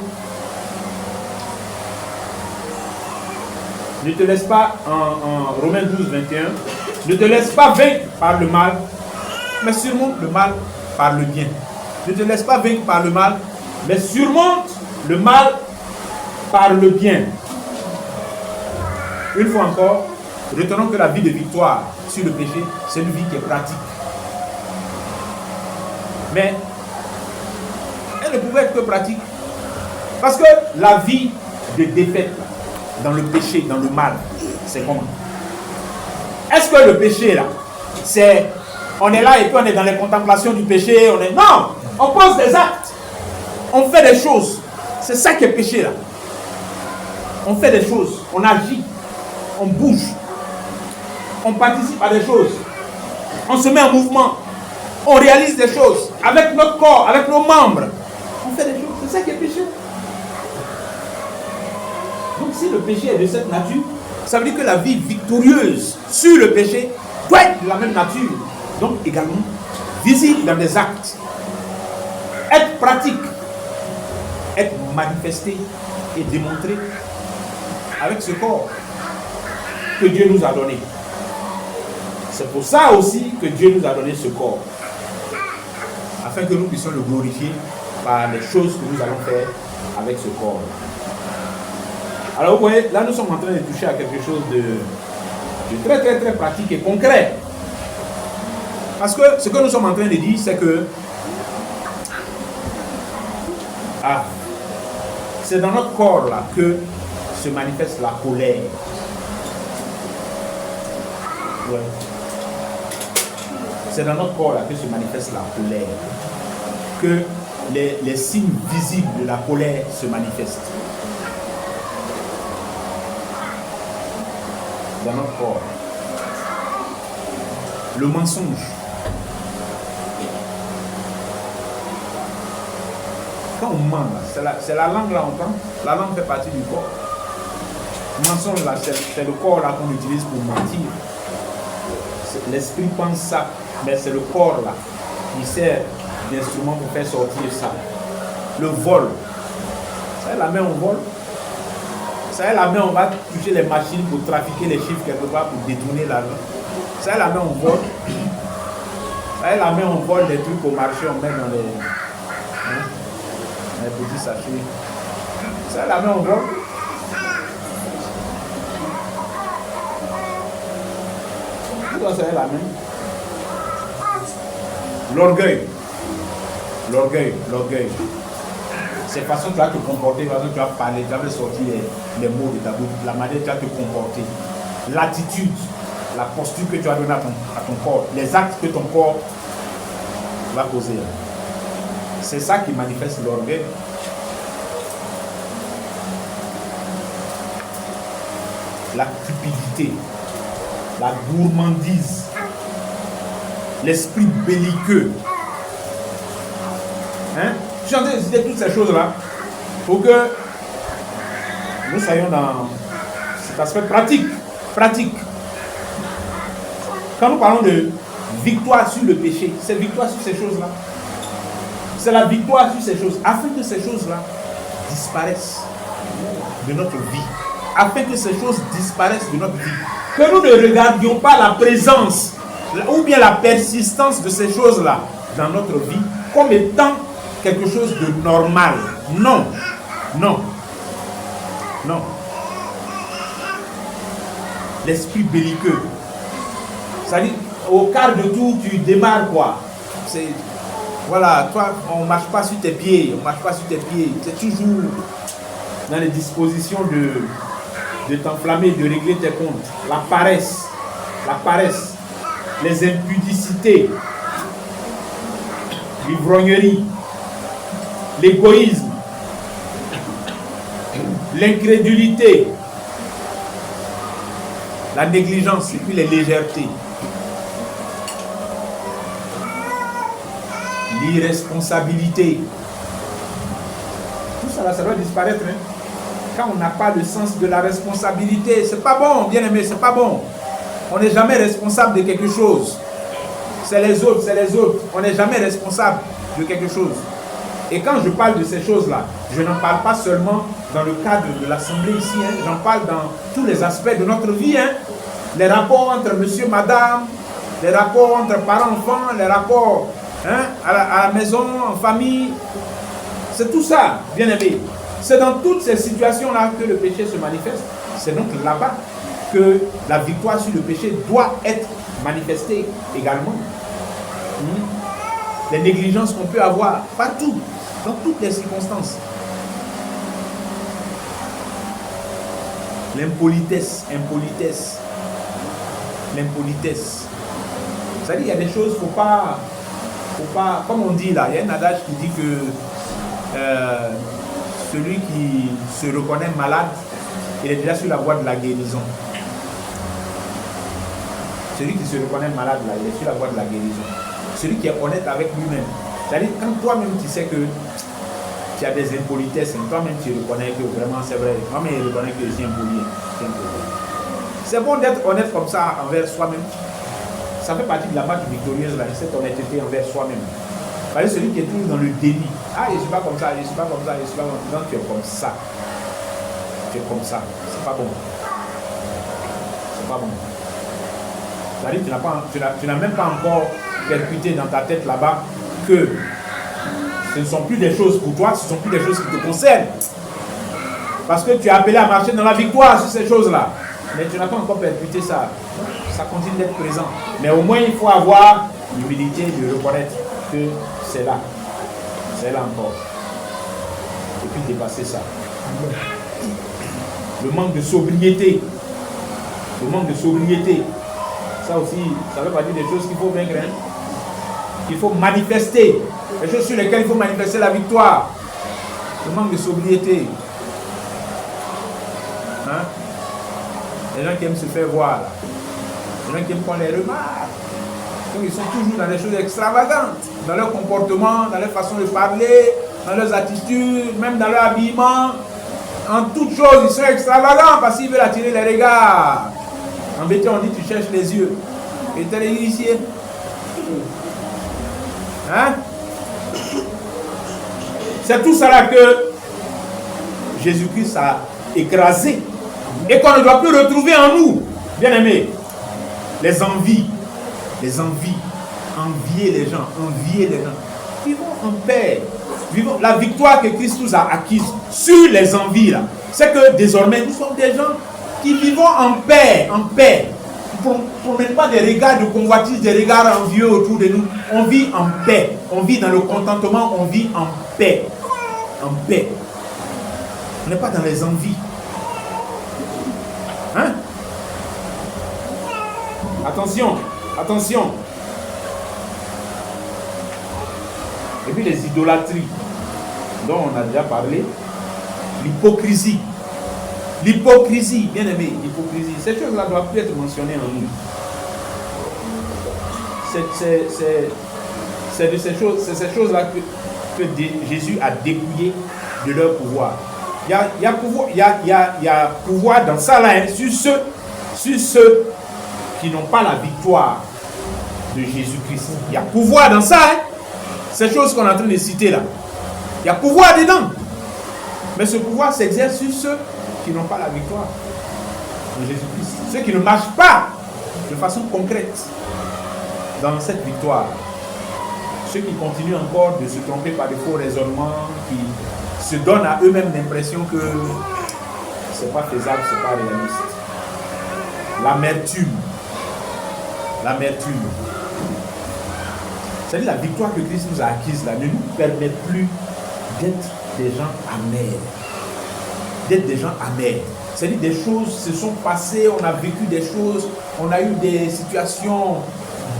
ne te laisse pas, en Romains 12, 21, ne te laisse pas vaincre par le mal, mais surmonte le mal par le bien. Ne te laisse pas vaincre par le mal, mais surmonte le mal par le bien. Une fois encore, retenons que la vie de victoire sur le péché, c'est une vie qui est pratique. Mais elle ne pouvait être que pratique. Parce que la vie de défaite dans le péché, dans le mal, c'est comment? Est-ce que le péché là, c'est on est là et puis on est dans les contemplations du péché, non, on pose des actes, on fait des choses. C'est ça qui est péché là. On fait des choses, on agit, on bouge, on participe à des choses, on se met en mouvement, on réalise des choses avec notre corps, avec nos membres. On fait des choses, c'est ça qui est péché. Donc si le péché est de cette nature, ça veut dire que la vie victorieuse sur le péché doit être de la même nature. Donc également visible dans des actes, être pratique, être manifesté et démontré avec ce corps que Dieu nous a donné. C'est pour ça aussi que Dieu nous a donné ce corps, afin que nous puissions le glorifier par les choses que nous allons faire avec ce corps. Alors vous voyez, là nous sommes en train de toucher à quelque chose de très très très pratique et concret. Parce que ce que nous sommes en train de dire, c'est que c'est dans notre corps là que se manifeste la colère. Ouais. C'est dans notre corps là que se manifeste la colère. Que les signes visibles de la colère se manifestent. Dans notre corps. Le mensonge. Quand on ment, c'est la langue là, on entend. La langue fait partie du corps. Le mensonge là, c'est le corps là qu'on utilise pour mentir. L'esprit pense ça, mais c'est le corps là qui sert d'instrument pour faire sortir ça. Le vol. Ça, la main on vole. Ça, la main on va toucher les machines pour trafiquer les chiffres quelque part pour détourner l'argent. Ça, la main on vole. Ça, la main on vole des trucs au marché, on met dans les petits sachets. Ça, la main on vole. Ça, la main. L'orgueil. C'est la façon que tu vas te comporter, la façon que tu vas parler, tu vas sortir les mots de ta bouche, la manière que tu vas te comporter, l'attitude, la posture que tu vas donner à ton corps, les actes que ton corps va poser. C'est ça qui manifeste l'orgueil. La cupidité, la gourmandise, l'esprit belliqueux. Hein? Je suis en train de citer toutes ces choses-là pour que nous soyons dans cet aspect pratique. Quand nous parlons de victoire sur le péché, c'est victoire sur ces choses-là. C'est la victoire sur ces choses, afin que ces choses-là disparaissent de notre vie. Afin que ces choses disparaissent de notre vie. Que nous ne regardions pas la présence ou bien la persistance de ces choses-là dans notre vie comme étant quelque chose de normal. Non. L'esprit belliqueux. C'est-à-dire, au quart de tour, tu démarres quoi? C'est, voilà, toi, on ne marche pas sur tes pieds. C'est toujours dans les dispositions de t'enflammer, de régler tes comptes. La paresse, les impudicités, l'ivrognerie, l'égoïsme, l'incrédulité, la négligence et puis les légèretés, l'irresponsabilité. Tout ça là, ça doit disparaître. Hein? Quand on n'a pas le sens de la responsabilité, c'est pas bon, bien aimé, c'est pas bon. On n'est jamais responsable de quelque chose. C'est les autres. On n'est jamais responsable de quelque chose. Et quand je parle de ces choses-là, je n'en parle pas seulement dans le cadre de l'Assemblée ici, hein. J'en parle dans tous les aspects de notre vie. Hein. Les rapports entre monsieur, madame, les rapports entre parents-enfants, les rapports à la maison, en famille. C'est tout ça, bien aimé. C'est dans toutes ces situations-là que le péché se manifeste. C'est donc là-bas que la victoire sur le péché doit être manifestée également. Les négligences qu'on peut avoir partout, dans toutes les circonstances. L'impolitesse. C'est-à-dire, il y a des choses, faut pas, comme on dit là, il y a un adage qui dit que celui qui se reconnaît malade, il est déjà sur la voie de la guérison. Celui qui se reconnaît malade là, il est sur la voie de la guérison. Celui qui est honnête avec lui-même. C'est-à-dire, quand toi-même tu sais que tu as des impolitesses, toi-même tu reconnais que vraiment c'est vrai, moi-même je reconnais que je suis impoli. C'est bon d'être honnête comme ça envers soi-même. Ça fait partie de la marque victorieuse, là, cette honnêteté envers soi-même. Parce que celui qui est toujours dans le déni, ah je ne suis pas comme ça, je ne suis pas comme ça, je ne suis pas comme ça, donc tu es comme ça. Tu es comme ça, c'est pas bon. C'est pas bon. C'est-à-dire que tu n'as même pas encore percuté dans ta tête là-bas que ce ne sont plus des choses pour toi, ce ne sont plus des choses qui te concernent. Parce que tu es appelé à marcher dans la victoire sur ces choses-là. Mais tu n'as pas encore percuté ça. Ça continue d'être présent. Mais au moins, il faut avoir l'humilité de reconnaître que c'est là. C'est là encore. Et puis dépasser ça. Le manque de sobriété. Le manque de sobriété. Ça aussi, ça fait partie des choses qu'il faut vaincre. Hein? Qu'il faut manifester. Les choses sur lesquelles il faut manifester la victoire. Le manque de sobriété. Hein? Les gens qui aiment se faire voir. Là. Les gens qui aiment qu'on les remarque. Donc ils sont toujours dans des choses extravagantes. Dans leur comportement, dans leur façon de parler, dans leurs attitudes, même dans leur habillement. En toutes choses, ils sont extravagants parce qu'ils veulent attirer les regards. En vérité, on dit tu cherches les yeux. Et tu es ici. Hein? C'est tout ça là que Jésus-Christ a écrasé et qu'on ne doit plus retrouver en nous. Bien aimés, les envies, envier les gens. Vivons en paix. Vivons la victoire que Christ nous a acquise sur les envies là. C'est que désormais nous sommes des gens qui vivons en paix. On ne met pas des regards de convoitise, des regards envieux autour de nous. On vit en paix. On vit dans le contentement, on vit en paix. En paix. On n'est pas dans les envies. Hein? Attention. Et puis les idolâtries, dont on a déjà parlé. L'hypocrisie, bien aimé, l'hypocrisie. Ces choses-là doivent plus être mentionnées en nous. C'est ces choses-là que Jésus a dépouillé de leur pouvoir. Il y a pouvoir dans ça là, hein, sur ceux qui n'ont pas la victoire de Jésus-Christ. Il y a pouvoir dans ça, hein, ces choses qu'on est en train de citer là. Il y a pouvoir dedans. Mais ce pouvoir s'exerce sur ceux qui n'ont pas la victoire de Jésus-Christ. Ceux qui ne marchent pas de façon concrète dans cette victoire. Ceux qui continuent encore de se tromper par de faux raisonnements, qui se donnent à eux-mêmes l'impression que c'est pas faisable, c'est pas réaliste. L'amertume. C'est-à-dire la victoire que Christ nous a acquise là ne nous permet plus d'être des gens amers. C'est-à-dire des choses se sont passées, on a vécu des choses, on a eu des situations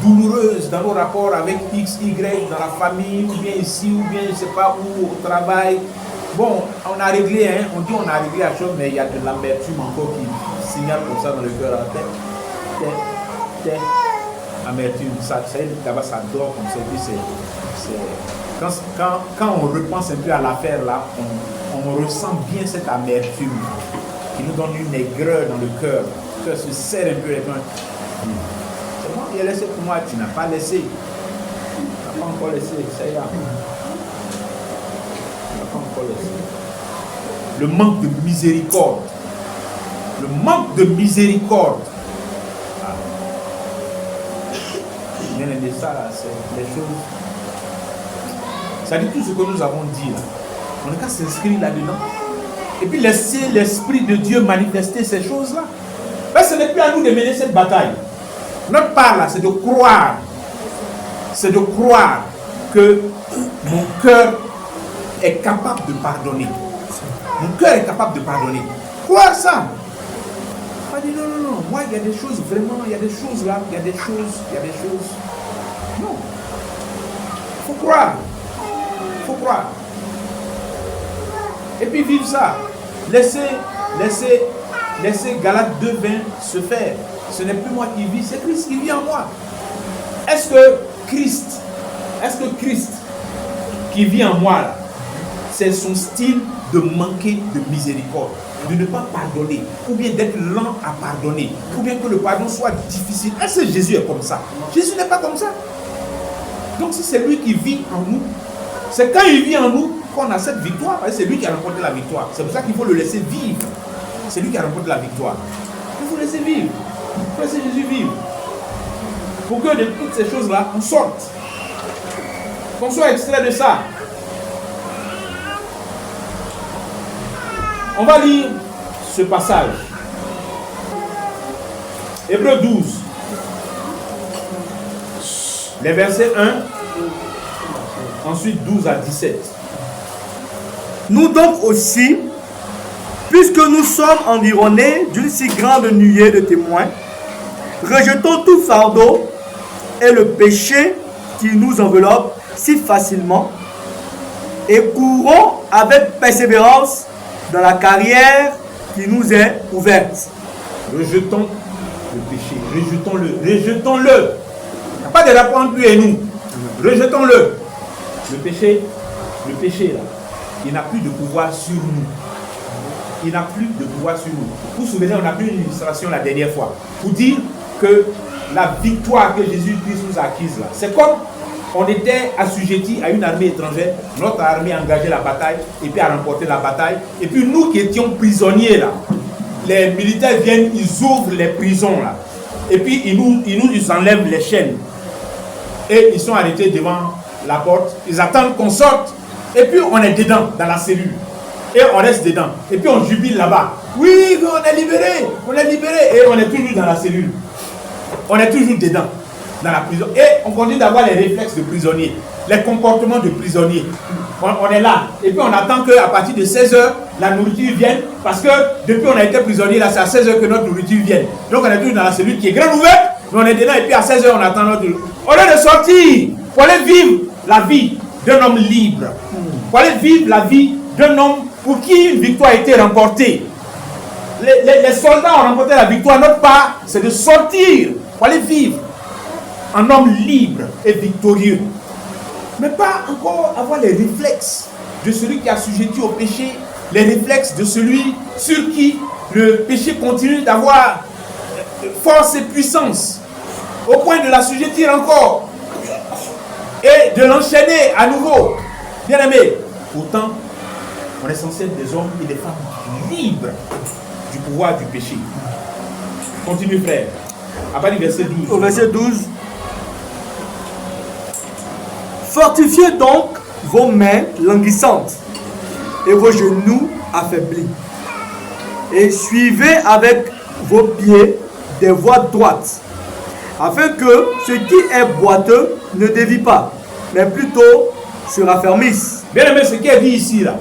douloureuses dans nos rapports avec X, Y, dans la famille, ou bien ici, ou bien je ne sais pas où, au travail. Bon, on a réglé, hein, on dit on a réglé la chose, mais il y a de l'amertume encore qui signale comme ça dans le cœur. Amertume, ça dort comme ça. Quand on repense un peu à l'affaire là, on ressent bien cette amertume qui nous donne une aigreur dans le cœur. Le cœur se serre un peu les mains. C'est moi qui ai laissé pour moi, tu n'as pas laissé. Tu n'as pas encore laissé, ça y est. Tu n'as pas encore laissé. Le manque de miséricorde. Bien aimé, ça là, c'est les choses. Ça dit tout ce que nous avons dit là. On n'a qu'à s'inscrire là-dedans. et puis laisser l'Esprit de Dieu manifester ces choses-là. Mais ce n'est plus à nous de mener cette bataille. Notre part là, c'est de croire. C'est de croire que mon cœur est capable de pardonner. Mon cœur est capable de pardonner. Croire ça. On va dire non, non, non. Moi, il y a des choses vraiment, il y a des choses là, il y a des choses. Non. Il faut croire. Il faut croire. Et puis vivre ça. Laissez Galates 2:20 se faire. Ce n'est plus moi qui vis, c'est Christ qui vit en moi. Est-ce que Christ qui vit en moi là, c'est son style de manquer de miséricorde, de ne pas pardonner, ou bien d'être lent à pardonner, ou bien que le pardon soit difficile? Est-ce que Jésus est comme ça? Jésus n'est pas comme ça. Donc si c'est lui qui vit en nous, c'est quand il vit en nous qu'on a cette victoire. C'est lui qui a remporté la victoire. C'est pour ça qu'il faut le laisser vivre. C'est lui qui a remporté la victoire. Il faut laisser vivre. Il faut laisser Jésus vivre. Pour que de toutes ces choses-là, on sorte. Qu'on soit extrait de ça. On va lire ce passage. Hébreux 12. Les versets 1, ensuite 12 à 17.
Nous donc aussi, puisque nous sommes environnés d'une si grande nuée de témoins, rejetons tout fardeau et le péché qui nous enveloppe si facilement et courons avec persévérance dans la carrière qui nous est ouverte.
Rejetons le péché, rejetons-le. Il n'y a pas de rapport entre lui et nous. Rejetons-le. Le péché là, il n'a plus de pouvoir sur nous. Il n'a plus de pouvoir sur nous. Vous vous souvenez, on a pris une illustration la dernière fois pour dire que la victoire que Jésus-Christ nous a acquise là, c'est comme on était assujettis à une armée étrangère, notre armée a engagé la bataille et puis a remporté la bataille. Et puis nous qui étions prisonniers là, les militaires viennent, ils ouvrent les prisons là. Et puis ils enlèvent les chaînes. Et ils sont arrêtés devant la porte. Ils attendent qu'on sorte. Et puis on est dedans, dans la cellule. Et on reste dedans. Et puis on jubile là-bas. Oui, on est libéré. On est libéré. Et on est toujours dans la cellule. On est toujours dedans, dans la prison. Et on continue d'avoir les réflexes de prisonniers, les comportements de prisonniers. On est là. Et puis on attend qu'à partir de 16h, la nourriture vienne. Parce que depuis on a été prisonnier, là, c'est à 16h que notre nourriture vienne. Donc on est toujours dans la cellule qui est grande ouverte. Mais on est dedans. Et puis à 16h, on attend notre nourriture. Au lieu de sortir, il faut aller vivre la vie d'un homme libre. Il faut aller vivre la vie d'un homme pour qui une victoire a été remportée. Les soldats ont remporté la victoire. Notre part, c'est de sortir. Il faut aller vivre un homme libre et victorieux. Mais pas encore avoir les réflexes de celui qui a assujetti au péché, les réflexes de celui sur qui le péché continue d'avoir force et puissance, au point de l'assujettir encore et de l'enchaîner à nouveau. Bien aimé, pourtant, on est censé être des hommes et des femmes libres du pouvoir du péché. Continue, frère. À partir du verset 12.
Au verset 12. Fortifiez donc vos mains languissantes et vos genoux affaiblis. Et suivez avec vos pieds des voies droites, afin que ce qui est boiteux ne dévie pas, mais plutôt se raffermisse.
Bien aimé, ce qui est dit ici, là,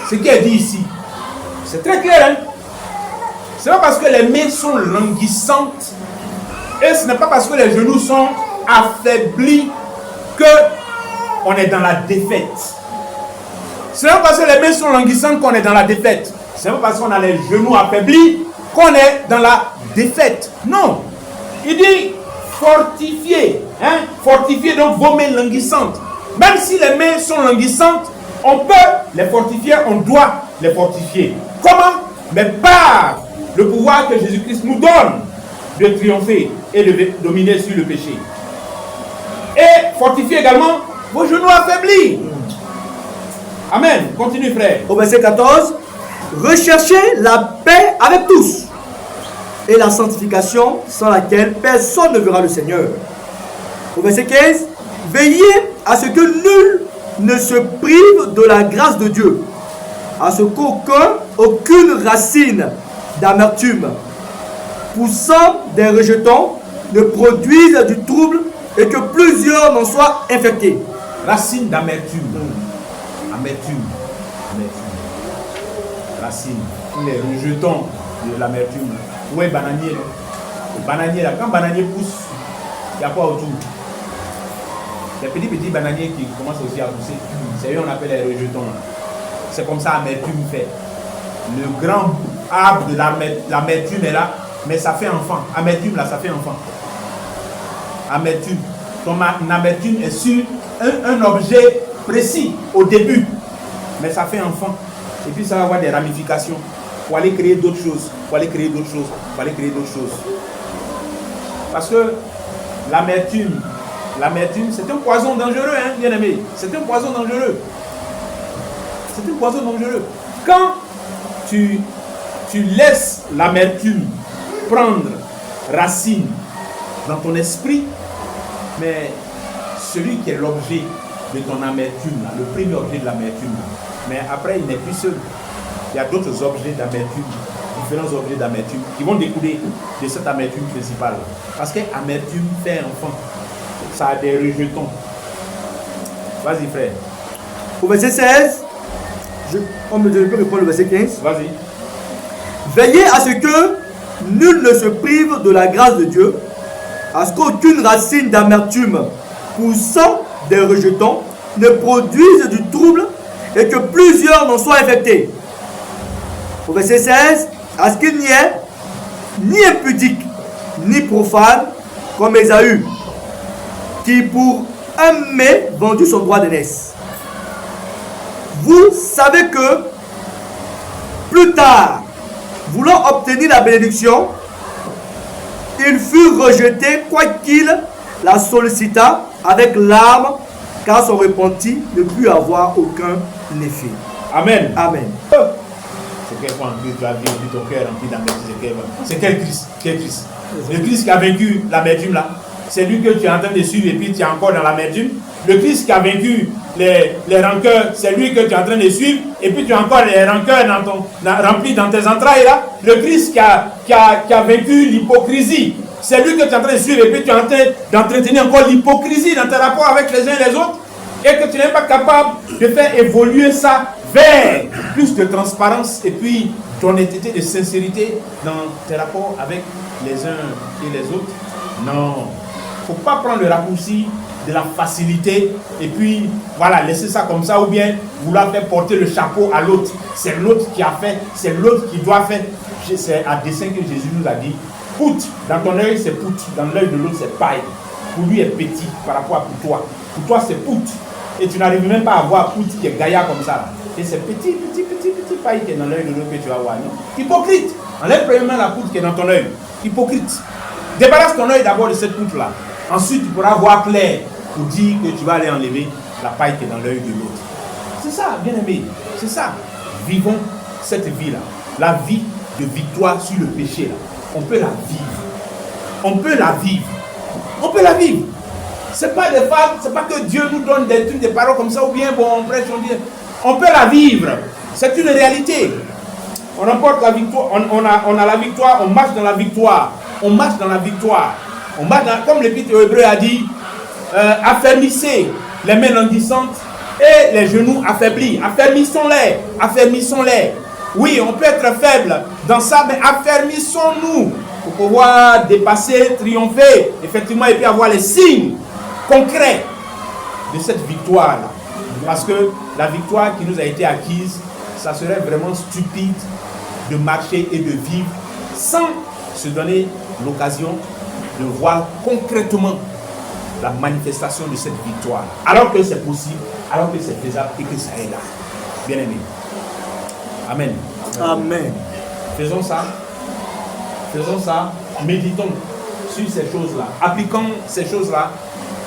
ce qui est dit ici, c'est très clair, hein? Ce n'est pas parce que les mains sont languissantes et ce n'est pas parce que les genoux sont affaiblis que on est dans la défaite. Ce n'est pas parce que les mains sont languissantes qu'on est dans la défaite. Ce n'est pas parce qu'on a les genoux affaiblis qu'on est dans la défaite. Non. Il dit fortifiez. Hein? Fortifiez donc vos mains languissantes. Même si les mains sont languissantes, on peut les fortifier, on doit les fortifier. Comment? Mais par le pouvoir que Jésus-Christ nous donne de triompher et de dominer sur le péché. Et fortifier également vos genoux affaiblis. Amen. Continue, frère.
Au verset 14, recherchez la paix avec tous et la sanctification sans laquelle personne ne verra le Seigneur. Au verset 15, veillez à ce que nul ne se prive de la grâce de Dieu, à ce aucune racine d'amertume poussant des rejetons ne produise du trouble et que plusieurs n'en soient infectés.
Racine d'amertume. Amertume. Racine. Les rejetons de l'amertume. Où est bananier? Le bananier là, quand bananier pousse, il y a quoi autour? Les petits bananiers qui commencent aussi à pousser, c'est eux on appelle les rejetons. C'est comme ça l'amertume fait. Le grand arbre de l'amertume est là, mais ça fait enfant. Amertume là, ça fait enfant. Amertume. Ton amertume est sur un objet précis au début, mais ça fait enfant. Et puis ça va avoir des ramifications. Pour aller créer d'autres choses, Parce que l'amertume, c'est un poison dangereux, hein, bien aimé. C'est un poison dangereux. Quand tu laisses l'amertume prendre racine dans ton esprit, mais celui qui est l'objet de ton amertume, là, le premier objet de l'amertume, mais après il n'est plus seul. Il y a d'autres objets d'amertume, différents objets d'amertume qui vont découler de cette amertume principale. Parce que l'amertume fait enfant. Ça a des rejetons. Vas-y frère.
Au verset 16, on me peut répondre le verset 15.
Vas-y.
Veillez à ce que nul ne se prive de la grâce de Dieu, à ce qu'aucune racine d'amertume poussant des rejetons ne produise du trouble et que plusieurs n'en soient infectés. Au verset 16, à ce qu'il n'y ait ni impudique, ni profane, comme Ésaü, qui pour un mets vendu son droit d'aînesse. Vous savez que, plus tard, voulant obtenir la bénédiction, il fut rejeté, quoiqu'il la sollicita avec larmes, car son repenti ne put avoir aucun effet.
Amen.
Amen.
C'est quel point tu as vu ton cœur rempli d'amertume. C'est quel Christ? Le Christ qui a vaincu l'amertume là. C'est lui que tu es en train de suivre et puis tu es encore dans l'amertume. Le Christ qui a vaincu les rancœurs, c'est lui que tu es en train de suivre et puis tu as encore les rancœurs remplis dans tes entrailles là. Le Christ qui a vaincu l'hypocrisie, c'est lui que tu es en train de suivre et puis tu es en train d'entretenir encore l'hypocrisie dans tes rapports avec les uns et les autres et que tu n'es pas capable de faire évoluer ça vers plus de transparence et puis d'honnêteté, de sincérité dans tes rapports avec les uns et les autres. Non. Il ne faut pas prendre le raccourci de la facilité et puis voilà, laisser ça comme ça ou bien vouloir faire porter le chapeau à l'autre. C'est l'autre qui a fait, c'est l'autre qui doit faire. C'est à dessein que Jésus nous a dit, poutre, dans ton œil c'est poutre, dans l'œil de l'autre c'est paille. Pour lui est petit par rapport à pour toi. Pour toi c'est poutre. Et tu n'arrives même pas à voir poutre qui est gaillard comme ça. Et c'est petit paille qui est dans l'œil de l'autre que tu vas voir. Non? Hypocrite. Enlève premièrement la poutre qui est dans ton œil. Hypocrite. Débarrasse ton œil d'abord de cette poutre là. Ensuite, tu pourras voir clair pour dire que tu vas aller enlever la paille qui est dans l'œil de l'autre. C'est ça, bien aimé. C'est ça. Vivons cette vie-là. La vie de victoire sur le péché là. On peut la vivre. On peut la vivre. On peut la vivre. C'est pas des femmes, c'est pas que Dieu nous donne des trucs, des paroles comme ça ou bien bon, on prêche, on dit. On peut la vivre. C'est une réalité. On remporte la victoire. On a la victoire. On marche dans la victoire. On marche dans la victoire. On marche dans, comme l'Épître aux Hébreux a dit, affermissez les mains languissantes et les genoux affaiblis. Affermissons-les. Affermissons-les. Oui, on peut être faible dans ça, mais affermissons-nous pour pouvoir dépasser, triompher, effectivement, et puis avoir les signes concrets de cette victoire-là. Parce que la victoire qui nous a été acquise, ça serait vraiment stupide de marcher et de vivre sans se donner l'occasion de voir concrètement la manifestation de cette victoire. Alors que c'est possible, alors que c'est faisable et que ça est là. Bien aimé. Amen.
Amen.
Faisons ça. Faisons ça. Méditons sur ces choses-là. Appliquons ces choses-là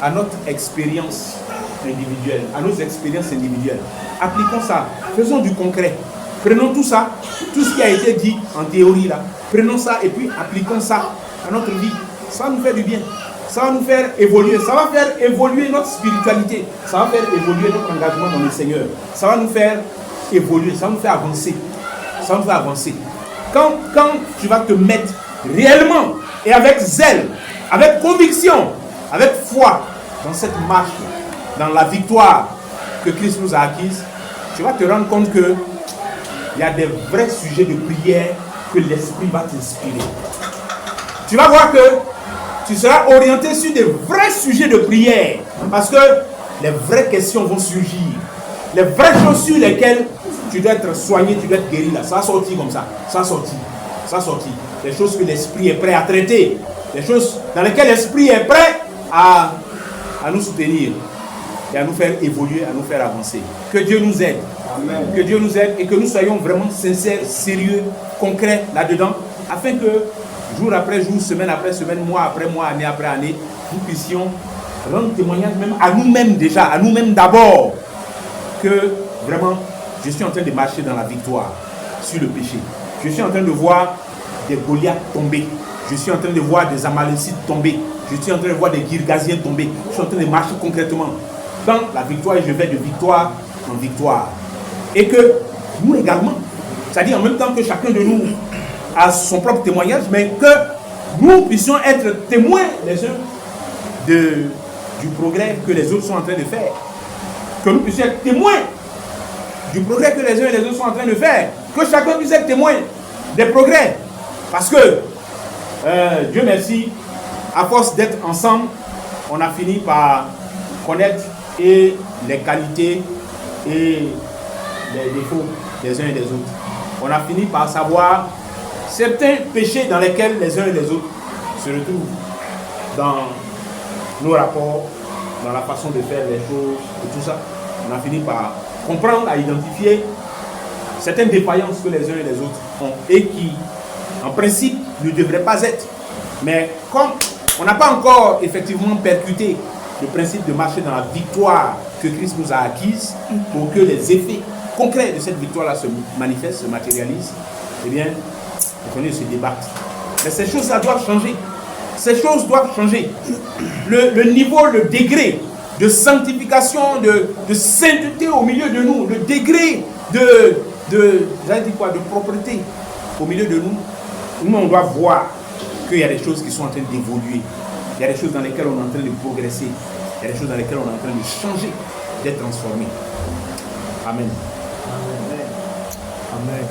à notre expérience individuelle, à nos expériences individuelles. Appliquons ça. Faisons du concret. Prenons tout ça, tout ce qui a été dit en théorie là. Prenons ça et puis appliquons ça à notre vie. Ça va nous faire du bien. Ça va nous faire évoluer. Ça va faire évoluer notre spiritualité. Ça va faire évoluer notre engagement dans le Seigneur. Ça va nous faire évoluer, ça va nous faire avancer. Ça va nous faire avancer. Quand tu vas te mettre réellement et avec zèle, avec conviction, avec foi dans cette marche, dans la victoire que Christ nous a acquise, tu vas te rendre compte que il y a des vrais sujets de prière que l'Esprit va t'inspirer. Tu vas voir que tu seras orienté sur des vrais sujets de prière parce que les vraies questions vont surgir. Les vraies choses sur lesquelles tu dois être soigné, tu dois être guéri là. Ça va sortir comme ça. Ça va sortir. Ça va sortir. Les choses que l'Esprit est prêt à traiter. Les choses dans lesquelles l'Esprit est prêt à nous soutenir et à nous faire évoluer, à nous faire avancer. Que Dieu nous aide. Amen. Que Dieu nous aide et que nous soyons vraiment sincères, sérieux, concrets là-dedans, afin que jour après jour, semaine après semaine, mois après mois, année après année, nous puissions rendre témoignage même à nous-mêmes déjà, à nous-mêmes d'abord, que vraiment, je suis en train de marcher dans la victoire sur le péché. Je suis en train de voir des Goliaths tomber. Je suis en train de voir des Amalécites tomber. Je suis en train de voir des Girgasiens tomber. Je suis en train de marcher concrètement dans la victoire et je vais de victoire en victoire. Et que nous également, c'est-à-dire en même temps que chacun de nous a son propre témoignage, mais que nous puissions être témoins les uns du progrès que les autres sont en train de faire. Que nous puissions être témoins du progrès que les uns et les autres sont en train de faire. Que chacun puisse être témoin des progrès. Parce que, Dieu merci, à force d'être ensemble, on a fini par connaître et les qualités et les défauts des uns et des autres. On a fini par savoir certains péchés dans lesquels les uns et les autres se retrouvent dans nos rapports, dans la façon de faire les choses et tout ça. On a fini par comprendre, à identifier certaines défaillances que les uns et les autres ont et qui, en principe, ne devraient pas être. Mais comme on n'a pas encore effectivement percuté le principe de marcher dans la victoire que Christ nous a acquise pour que les effets concrets de cette victoire-là se manifestent, se matérialisent, eh bien, vous connaissez ce débat. Mais ces choses-là doivent changer. Ces choses doivent changer. Le niveau, le degré de sanctification, de sainteté au milieu de nous, le degré j'allais dire quoi, de propreté au milieu de nous, nous on doit voir qu'il y a des choses qui sont en train d'évoluer. Il y a des choses dans lesquelles on est en train de progresser. Il y a des choses dans lesquelles on est en train de changer, d'être transformé. Amen.
Amen. Amen.